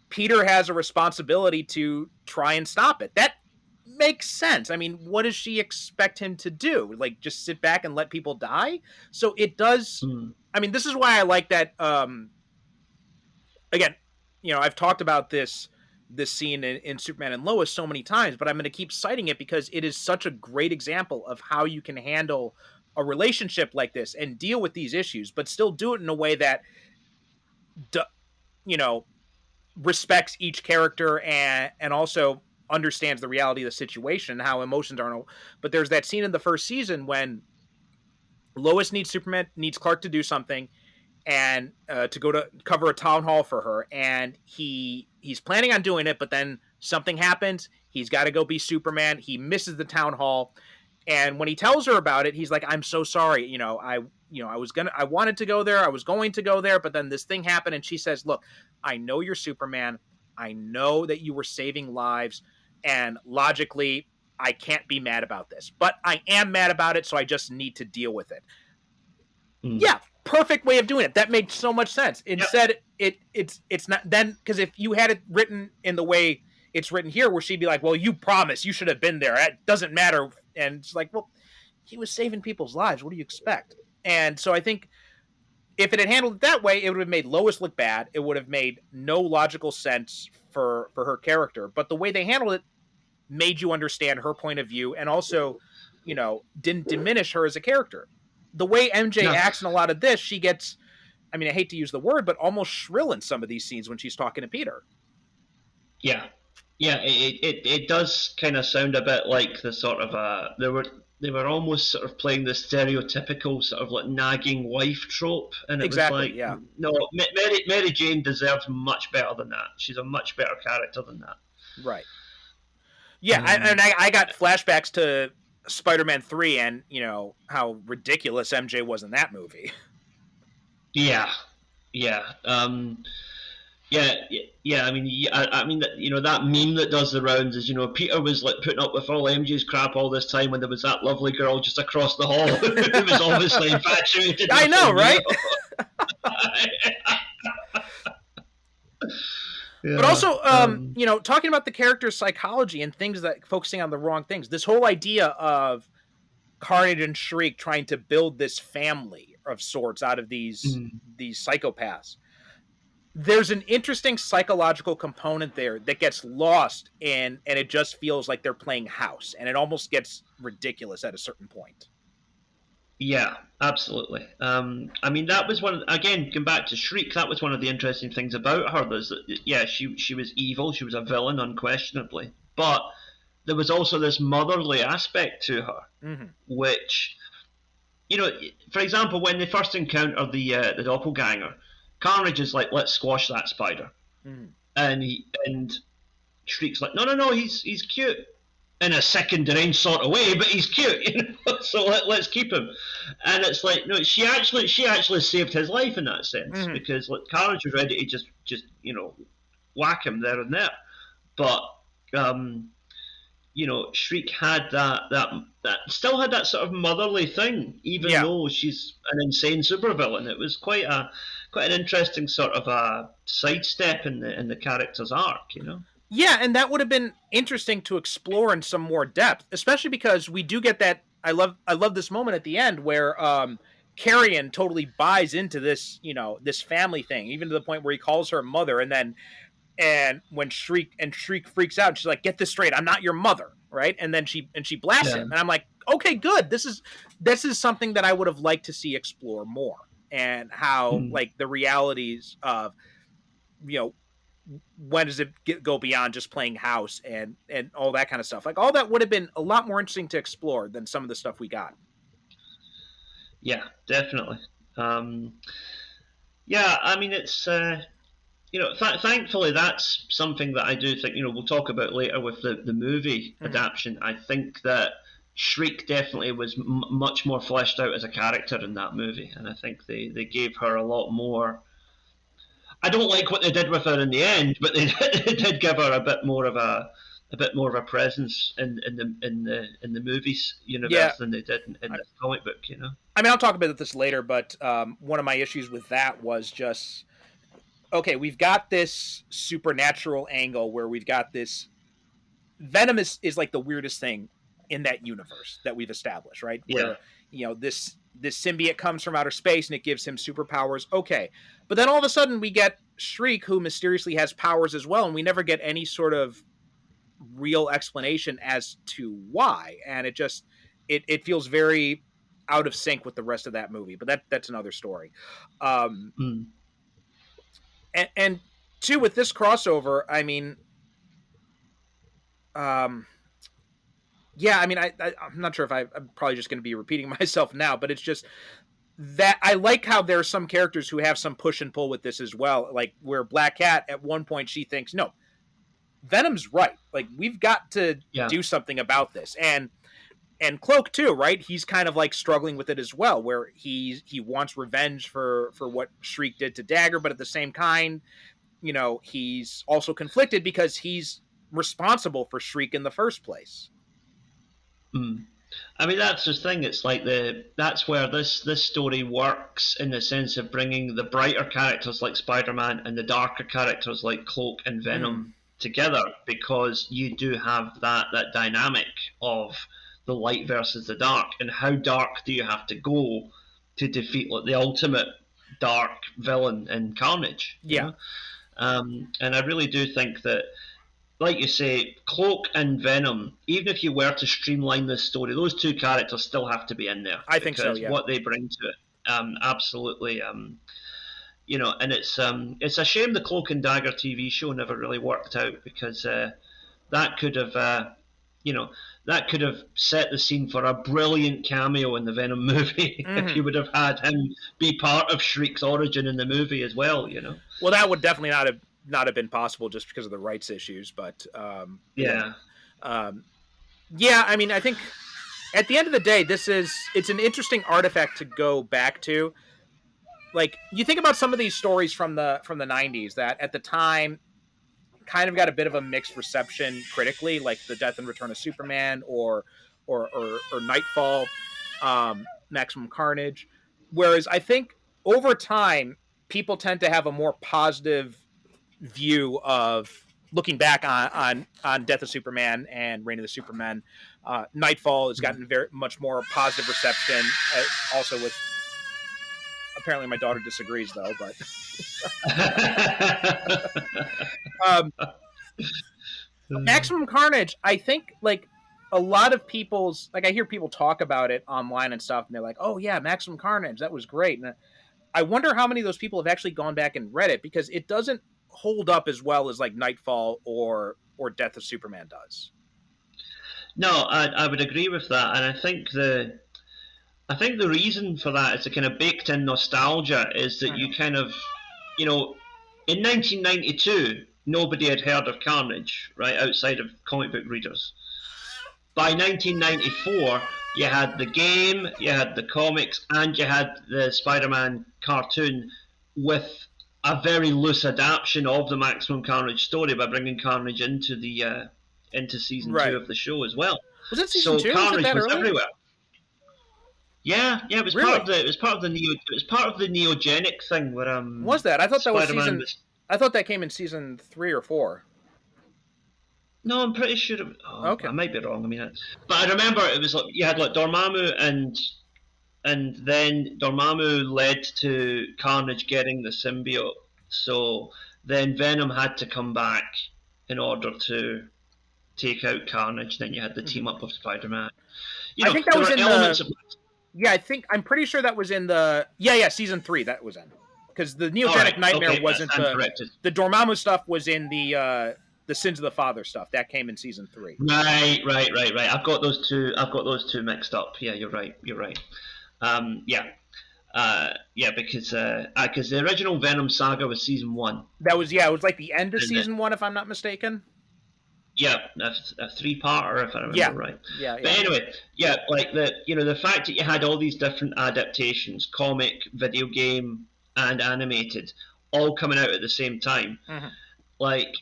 Peter has a responsibility to try and stop it. That makes sense. I mean, what does she expect him to do? Like, just sit back and let people die? So it does. I mean, this is why I like that. Again, I've talked about this scene in Superman and Lois so many times, but I'm going to keep citing it because it is such a great example of how you can handle a relationship like this and deal with these issues, but still do it in a way that, respects each character and also understands the reality of the situation and how emotions aren't. But there's that scene in the first season when Lois needs Clark to do something and to go to cover a town hall for her, and he's planning on doing it, but then something happens. He's got to go be Superman. He misses the town hall, and when he tells her about it, he's like, "I'm so sorry. I wanted to go there. I was going to go there, but then this thing happened." And she says, "Look, I know you're Superman. I know that you were saving lives, and logically, I can't be mad about this, but I am mad about it, so I just need to deal with it." Yeah, perfect way of doing it. That made so much sense. Instead, it's not then, because if you had it written in the way it's written here, where she'd be like, "Well, you promised, you should have been there. It doesn't matter," and it's like, well, he was saving people's lives. What do you expect? And so I think if it had handled it that way, it would have made Lois look bad. It would have made no logical sense for her character. But the way they handled it made you understand her point of view, and also, didn't diminish her as a character. The way MJ acts in a lot of this, she gets, I mean, I hate to use the word, but almost shrill in some of these scenes when she's talking to Peter. Yeah. It does kind of sound a bit like the sort of they were almost sort of playing the stereotypical sort of like nagging wife trope, and it was like, yeah. No, Mary Jane deserves much better than that. She's a much better character than that. Right. Yeah, I got flashbacks to Spider-Man 3 and, how ridiculous MJ was in that movie. Yeah. I mean, that meme that does the rounds is, Peter was like putting up with all MJ's crap all this time when there was that lovely girl just across the hall who was obviously infatuated. I know, right? Yeah, but also, talking about the character's psychology and things that focusing on the wrong things. This whole idea of Carnage and Shriek trying to build this family of sorts out of these psychopaths. There's an interesting psychological component there that gets lost and it just feels like they're playing house, and it almost gets ridiculous at a certain point. Yeah, absolutely. I mean, that was going back to Shriek, that was one of the interesting things about her. Was that, she was evil, she was a villain, unquestionably. But there was also this motherly aspect to her, which, for example, when they first encounter the doppelganger, Carnage is like, "Let's squash that spider," and Shriek's like, "No, he's cute." In a second deranged sort of way, but he's cute, so let's keep him. And it's like, no, she actually saved his life in that sense, because like Carnage was ready to just whack him there and there, but Shriek had that still had that sort of motherly thing, even though she's an insane supervillain. It was quite an interesting sort of a sidestep in the character's arc, Yeah, and that would have been interesting to explore in some more depth, especially because we do get that. I love this moment at the end where Carrion totally buys into this, this family thing, even to the point where he calls her mother, and when Shriek freaks out, she's like, "Get this straight, I'm not your mother," right? And then she blasts him, and I'm like, okay, good. This is something that I would have liked to see explore more, and how like the realities of when does it go beyond just playing house and all that kind of stuff? Like all that would have been a lot more interesting to explore than some of the stuff we got. Yeah, definitely. Yeah, I mean, it's thankfully that's something that I do think we'll talk about later with the movie adaptation. I think that Shriek definitely was much more fleshed out as a character in that movie, and I think they gave her a lot more. I don't like what they did with her in the end, but they did give her a bit more of a presence in the movies universe than they did in the comic book. I mean, I'll talk about this later, but one of my issues with that was just, okay, we've got this supernatural angle where we've got this Venom is like the weirdest thing in that universe that we've established, right? Yeah. Where, this symbiote comes from outer space and it gives him superpowers. Okay. But then all of a sudden we get Shriek, who mysteriously has powers as well, and we never get any sort of real explanation as to why. And it just it feels very out of sync with the rest of that movie. But that's another story. And two, with this crossover, I mean, yeah, I mean, I'm not sure if I'm probably just going to be repeating myself now, but it's just that I like how there are some characters who have some push and pull with this as well. Like where Black Cat, at one point, she thinks, no, Venom's right. Like we've got to do something about this. And Cloak too, right? He's kind of like struggling with it as well, where he wants revenge for what Shriek did to Dagger, but at the same time, he's also conflicted because he's responsible for Shriek in the first place. I mean, that's the thing. It's like that's where this story works in the sense of bringing the brighter characters like Spider-Man and the darker characters like Cloak and Venom together, because you do have that dynamic of the light versus the dark, and how dark do you have to go to defeat like the ultimate dark villain in Carnage? Yeah. And I really do think that, like you say, Cloak and Venom, even if you were to streamline this story, those two characters still have to be in there. I think so, yeah. What they bring to it, absolutely. And it's a shame the Cloak and Dagger TV show never really worked out, because that could have, set the scene for a brilliant cameo in the Venom movie if you would have had him be part of Shriek's origin in the movie as well. Well, that would definitely not have been possible just because of the rights issues, but yeah, I mean, I think at the end of the day, it's an interesting artifact to go back to. Like, you think about some of these stories from the 90s that at the time kind of got a bit of a mixed reception critically, like The Death and Return of Superman or Nightfall, Maximum Carnage. Whereas I think over time, people tend to have a more positive view of looking back on Death of Superman and Reign of the Supermen. Nightfall has gotten very much more positive reception, also with, apparently my daughter disagrees though, but Maximum Carnage, I think, like, a lot of people's, like, I hear people talk about it online and stuff, and they're like, oh yeah, Maximum Carnage, that was great. And I wonder how many of those people have actually gone back and read it, because it doesn't hold up as well as like Nightfall or Death of Superman does. No, I would agree with that, and I think the reason for that is the kind of baked in nostalgia is that you kind of, in 1992 nobody had heard of Carnage, right, outside of comic book readers. By 1994 you had the game, you had the comics, and you had the Spider-Man cartoon with a very loose adaptation of the Maximum Carnage story by bringing Carnage into the into season 2 of the show as well. Was it season 2? Carnage was early? everywhere. Yeah, it was really? It was part of the neogenic thing where was that? I thought that Spider-Man was season. I thought that came in season 3 or 4. No, I'm pretty sure. Okay, I might be wrong. I mean, but I remember it was like you had like Dormammu and then Dormammu led to Carnage getting the symbiote. So then Venom had to come back in order to take out Carnage. Then you had the team up of Spider-Man. I think that was in the. Yeah, I'm pretty sure that was in the. Yeah, season 3 that was in. because the All right. Neogenic Nightmare Okay. wasn't Stand corrected. the Dormammu stuff was in the Sins of the Father stuff that came in season 3. Right. I've got those two. I've got those two mixed up. Yeah, you're right. Yeah. Because the original Venom saga was season 1. That was it was like the end of And season 1, if I'm not mistaken. Yeah, a 3-parter, if I remember right. Yeah. But anyway, like the fact that you had all these different adaptations, comic, video game, and animated, all coming out at the same time. Mm-hmm. Like,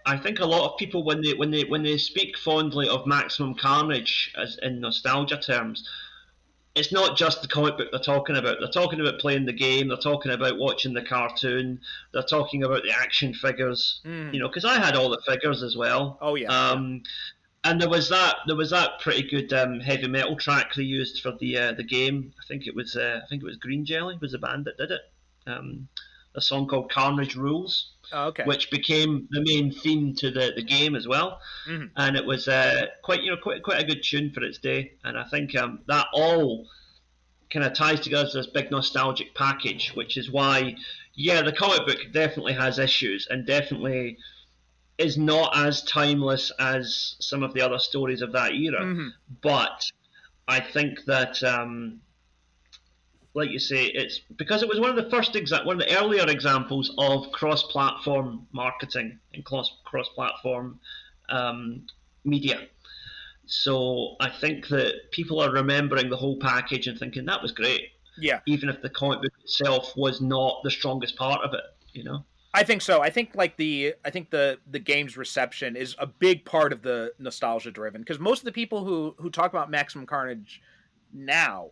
I think a lot of people when they speak fondly of Maximum Carnage as in nostalgia terms, it's not just the comic book they're talking about. They're talking about playing the game. They're talking about watching the cartoon. They're talking about the action figures. Because I had all the figures as well. Oh yeah. And there was that pretty good heavy metal track they used for the game. I think it was Green Jelly was the band that did it. A song called Carnage Rules. Oh, okay. Which became the main theme to the game as well, and it was quite a good tune for its day. And I think that all kind of ties together as this big nostalgic package, which is why, the comic book definitely has issues and definitely is not as timeless as some of the other stories of that era. But I think that. Like you say, it's because it was one of the earlier examples of cross-platform marketing and cross-platform media. So I think that people are remembering the whole package and thinking that was great. Yeah. Even if the comic book itself was not the strongest part of it, I think so. I think the game's reception is a big part of the nostalgia driven, because most of the people who talk about Maximum Carnage now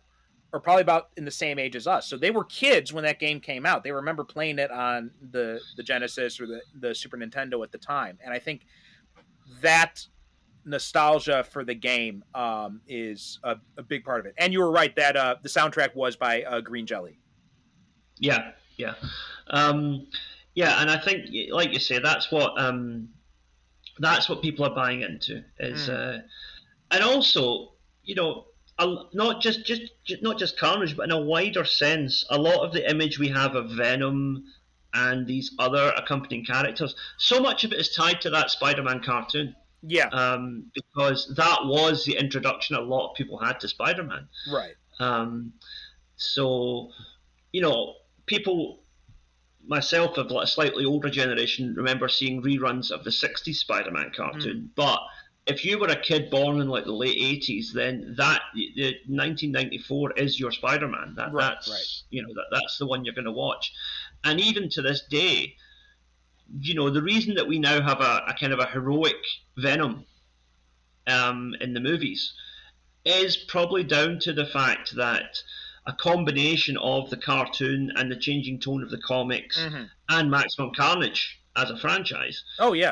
are probably about in the same age as us. So they were kids when that game came out. They remember playing it on the Genesis or the Super Nintendo at the time. And I think that nostalgia for the game is a big part of it. And you were right that the soundtrack was by Green Jelly. Yeah. And I think, like you say, that's what people are buying into is, and also, not just Carnage, but in a wider sense, a lot of the image we have of Venom and these other accompanying characters, so much of it is tied to that Spider-Man cartoon. Yeah. Because that was the introduction a lot of people had to Spider-Man. Right. So, people, myself of a slightly older generation, remember seeing reruns of the 60s Spider-Man cartoon, but if you were a kid born in like the late 80s, then that 1994 is your Spider-Man. That's the one you're going to watch. And even to this day, the reason that we now have a kind of a heroic Venom in the movies is probably down to the fact that a combination of the cartoon and the changing tone of the comics and Maximum Carnage as a franchise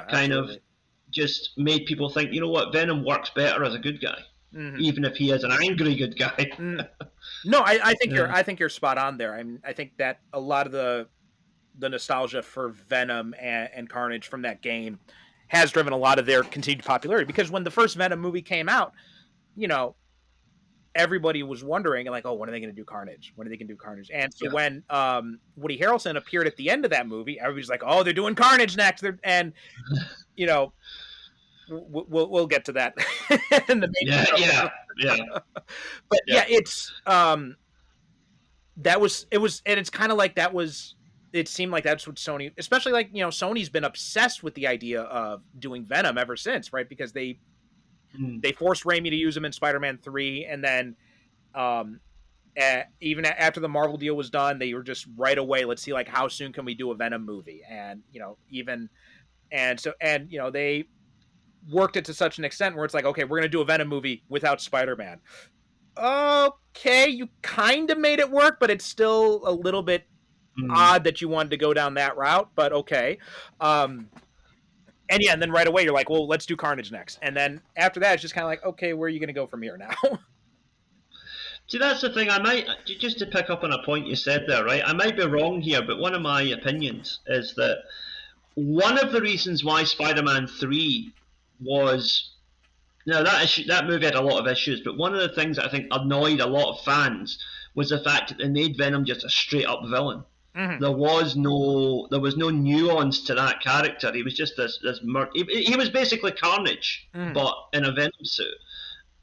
kind of just made people think, you know what, Venom works better as a good guy, even if he is an angry good guy. No, I think you're spot on there. I mean, I think that a lot of the nostalgia for Venom and Carnage from that game has driven a lot of their continued popularity, because when the first Venom movie came out, everybody was wondering, like, oh, when are they going to do Carnage? When are they going to do Carnage? And so when Woody Harrelson appeared at the end of that movie, everybody's like, oh, they're doing Carnage next. We'll get to that in the main yeah. But it's and it's kind of like that was. It seemed like that's what Sony, especially like Sony's been obsessed with the idea of doing Venom ever since, right? Because they forced Raimi to use him in Spider-Man 3, and then even after the Marvel deal was done, they were just right away, let's see, like, how soon can we do a Venom movie? And they worked it to such an extent where it's like, okay, we're gonna do a Venom movie without Spider-Man. Okay, you kind of made it work, but it's still a little bit odd that you wanted to go down that route, but okay. And then right away you're like, well, let's do Carnage next. And then after that, it's just kind of like, okay, where are you going to go from here now? See, that's the thing. I might, just to pick up on a point you said there, right? I might be wrong here, but one of my opinions is that one of the reasons why Spider-Man 3 was... Now, that movie had a lot of issues, but one of the things that I think annoyed a lot of fans was the fact that they made Venom just a straight-up villain. Hmm. There was no nuance to that character. He was just he was basically Carnage, Hmm. but in a Venom suit.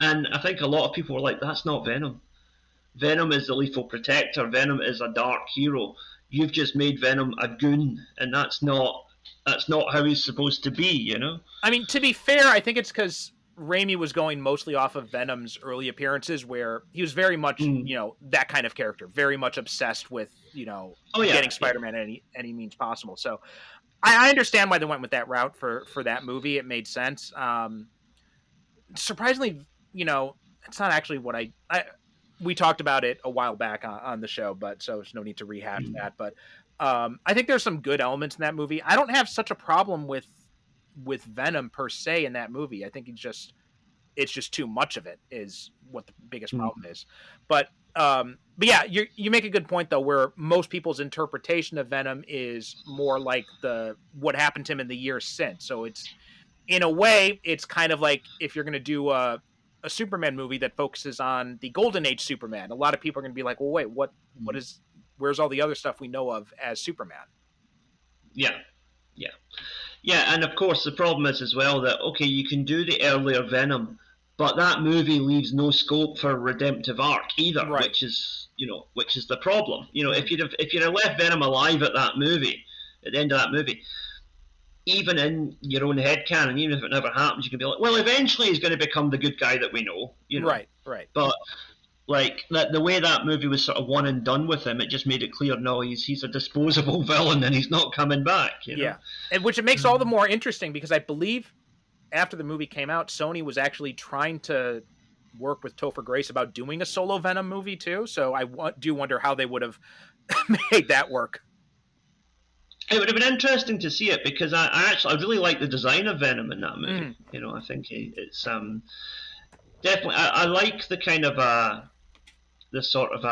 And I think a lot of people were like, "That's not Venom. Venom is the lethal protector. Venom is a dark hero. You've just made Venom a goon, and that's not how he's supposed to be." I mean, to be fair, I think it's because Raimi was going mostly off of Venom's early appearances, where he was very much, Mm. that kind of character, very much obsessed with, Oh yeah, getting yeah. Spider-Man any means possible. So I understand why they went with that route for that movie. It made sense. Surprisingly, it's not actually what I we talked about it a while back on the show, but so there's no need to rehash Mm. that. But I think there's some good elements in that movie. I don't have such a problem with Venom per se in that movie. I think it's just too much of it is what the biggest Mm. problem is. But yeah, you make a good point though, where most people's interpretation of Venom is more like the what happened to him in the years since. So it's in a way, it's kind of like if you're going to do a Superman movie that focuses on the Golden Age Superman. A lot of people are going to be like, "Well, wait, what Mm. is? Where's all the other stuff we know of as Superman?" Yeah, yeah. Yeah, and of course the problem is as well that okay, you can do the earlier Venom, but that movie leaves no scope for a redemptive arc either, Right. which is the problem. Mm. If you'd have left Venom alive at the end of that movie, even in your own head canon, even if it never happens, you can be like, well, eventually he's going to become the good guy that we know. Right. Right. But like the way that movie was sort of one and done with him, it just made it clear, no, he's a disposable villain and he's not coming back. Yeah, and which it makes all the more interesting because I believe after the movie came out, Sony was actually trying to work with Topher Grace about doing a solo Venom movie too. So do wonder how they would have made that work. It would have been interesting to see it because I really like the design of Venom in that movie. Mm. I think it's definitely I like the kind of the sort of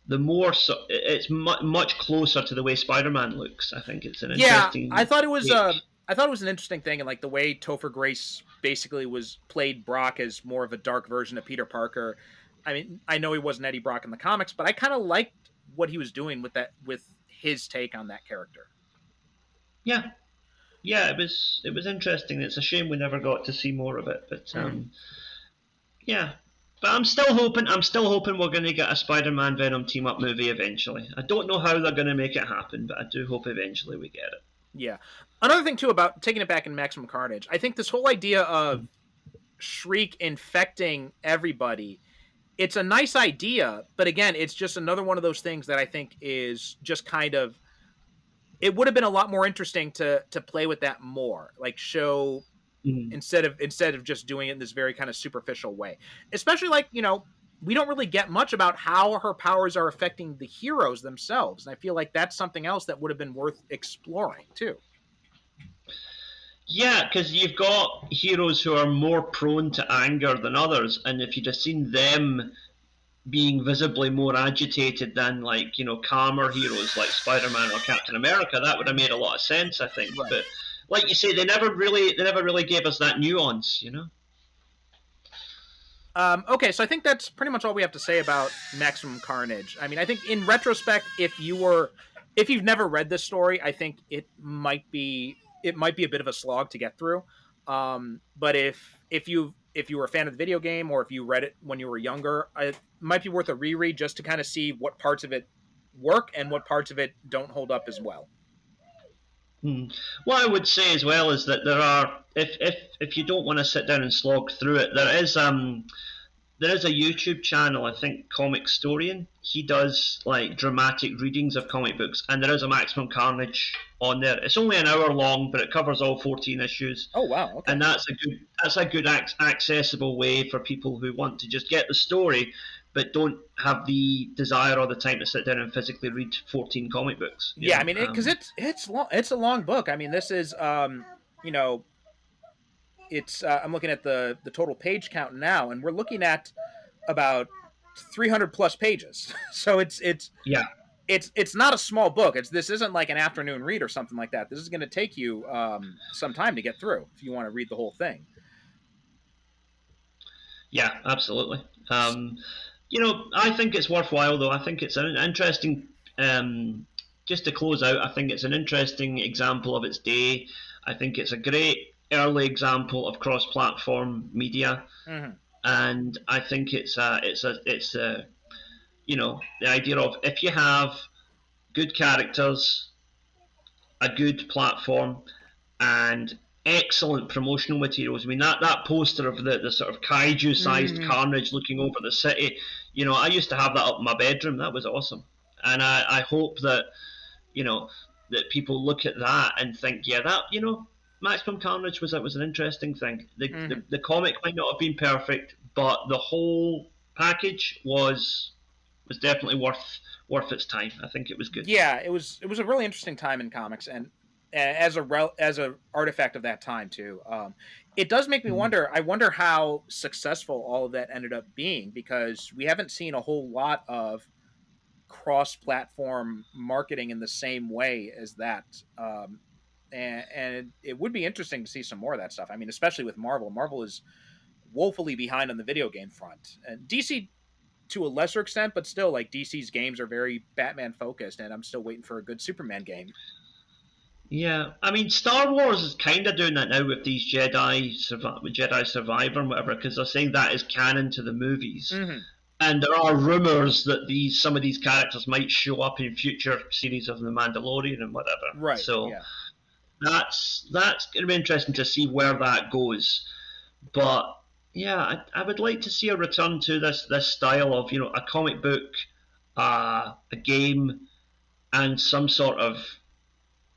the more it's much closer to the way Spider-Man looks. I think it's an Yeah, interesting I thought it was an interesting thing, and like the way Topher Grace basically played Brock as more of a dark version of Peter Parker. I mean, I know he wasn't Eddie Brock in the comics, but I kind of liked what he was doing with his take on that character. Yeah, yeah. It was interesting. It's a shame we never got to see more of it, but Mm. yeah. But I'm still hoping we're going to get a Spider-Man Venom team up movie eventually. I don't know how they're going to make it happen, but I do hope eventually we get it. Yeah. Another thing too about taking it back in Maximum Carnage, I think this whole idea of Shriek infecting everybody, it's a nice idea, but again, it's just another one of those things that I think is just kind of it would have been a lot more interesting to play with that more. Like show Mm. instead of just doing it in this very kind of superficial way. Especially like, we don't really get much about how her powers are affecting the heroes themselves. And I feel like that's something else that would have been worth exploring too. Yeah, because you've got heroes who are more prone to anger than others, and if you'd have seen them being visibly more agitated than like calmer heroes like Spider-Man or Captain America, that would have made a lot of sense, I think. Right. But like you say, they never really gave us that nuance. Okay, so I think that's pretty much all we have to say about Maximum Carnage. I mean, I think in retrospect, if you've never read this story, I think it might be a bit of a slog to get through. But if you were a fan of the video game or if you read it when you were younger, it might be worth a reread just to kind of see what parts of it work and what parts of it don't hold up as well. Hmm. What I would say as well is that there are, if you don't want to sit down and slog through it, there is a YouTube channel, I think, Comic Storian. He does like dramatic readings of comic books, and there is a Maximum Carnage on there. It's only an hour long, but it covers all 14 issues, Oh wow, okay. and that's a good accessible way for people who want to just get the story, but don't have the desire or the time to sit down and physically read 14 comic books. Yeah, I mean, because it's long. It's a long book. I mean, this is you know, it's I'm looking at the total page count now, and we're looking at about 300 plus pages. So Yeah. it's not a small book. This isn't like an afternoon read or something like that. This is going to take you some time to get through if you want to read the whole thing. Yeah, absolutely. I think it's worthwhile though. I think it's an interesting just to close out, I think it's an interesting example of its day. I think it's a great early example of cross-platform media, Mm-hmm. and I think it's a the idea of if you have good characters, a good platform, and excellent promotional materials. I mean, that poster of the sort of kaiju sized Mm-hmm. Carnage looking over the city, I used to have that up in my bedroom. That was awesome. And I hope that, you know, that people look at that and think, yeah, Maximum Carnage was an interesting thing. Mm-hmm. The comic might not have been perfect, but the whole package was definitely worth its time. I think it was good. Yeah, it was a really interesting time in comics, and as a artifact of that time too. It does make me Mm. wonder. I wonder how successful all of that ended up being, because we haven't seen a whole lot of cross-platform marketing in the same way as that. And it would be interesting to see some more of that stuff. I mean, especially with Marvel. Marvel is woefully behind on the video game front, and DC to a lesser extent, but still, like, DC's games are very Batman focused, and I'm still waiting for a good Superman game. Yeah, I mean, Star Wars is kind of doing that now with these Jedi Survivor and whatever, because they're saying that is canon to the movies, Hmm. and there are rumors that some of these characters might show up in future series of The Mandalorian and whatever. Right. So Yeah. that's going to be interesting to see where that goes. But yeah, I would like to see a return to this style of a comic book, a game, and some sort of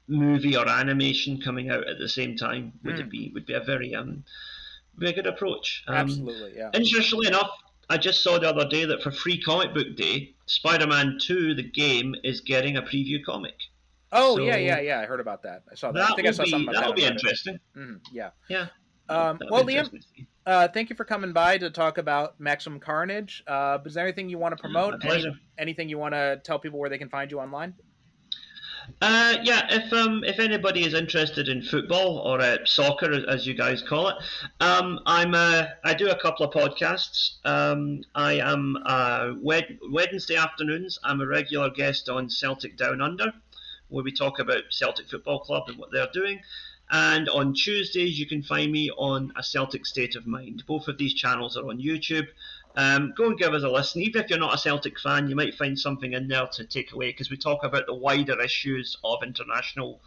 movie or animation coming out at the same time Mm, would be a very good approach. absolutely. Yeah. Interestingly enough, I just saw the other day that for Free Comic Book Day, Spider-Man 2, the game, is getting a preview comic. Oh, yeah, yeah, So yeah. I heard about that. I saw that. I think I saw something about that that will on be Reddit. interesting. Yeah. Yeah, that'll be Well, Liam, interesting to see. thank you for coming by to talk about Maximum Carnage. Is there anything you want to Yeah, promote? my pleasure. Anything you want to tell people where they can find you online? Yeah, if anybody is interested in football or soccer, as you guys call it, I do a couple of podcasts. I am Wednesday afternoons. I'm a regular guest on Celtic Down Under, where we talk about Celtic Football Club and what they're doing. And on Tuesdays, you can find me on A Celtic State of Mind. Both of these channels are on YouTube. Go and give us a listen. Even if you're not a Celtic fan, you might find something in there to take away, because we talk about the wider issues of international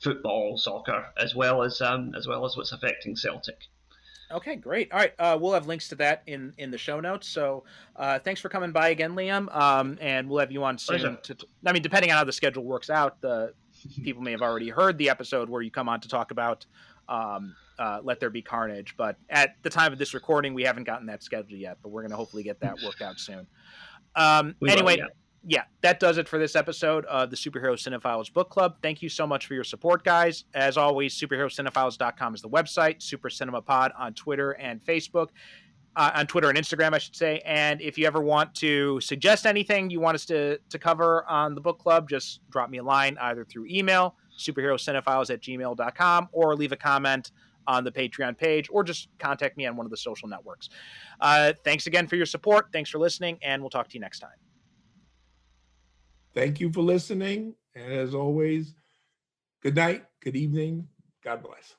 football, soccer, as well as what's affecting Celtic. Okay, great. All right, we'll have links to that in the show notes. So, thanks for coming by again, Liam. And we'll have you on soon. Pleasure. I mean, depending on how the schedule works out, the people may have already heard the episode where you come on to talk about Let There Be Carnage. But at the time of this recording, we haven't gotten that scheduled yet. But we're going to hopefully get that worked out soon. We will, Anyway, yeah. yeah, that does it for this episode of the Superhero Cinephiles Book Club. Thank you so much for your support, guys. As always, superherocinephiles.com is the website, Super Cinema Pod on Twitter and Facebook, on Twitter and Instagram, I should say. And if you ever want to suggest anything you want us to cover on the book club, just drop me a line either through email, superherocinephiles@gmail.com, or leave a comment on the Patreon page, or just contact me on one of the social networks. Thanks again for your support. Thanks for listening, and we'll talk to you next time. Thank you for listening. And as always, good night, good evening. God bless.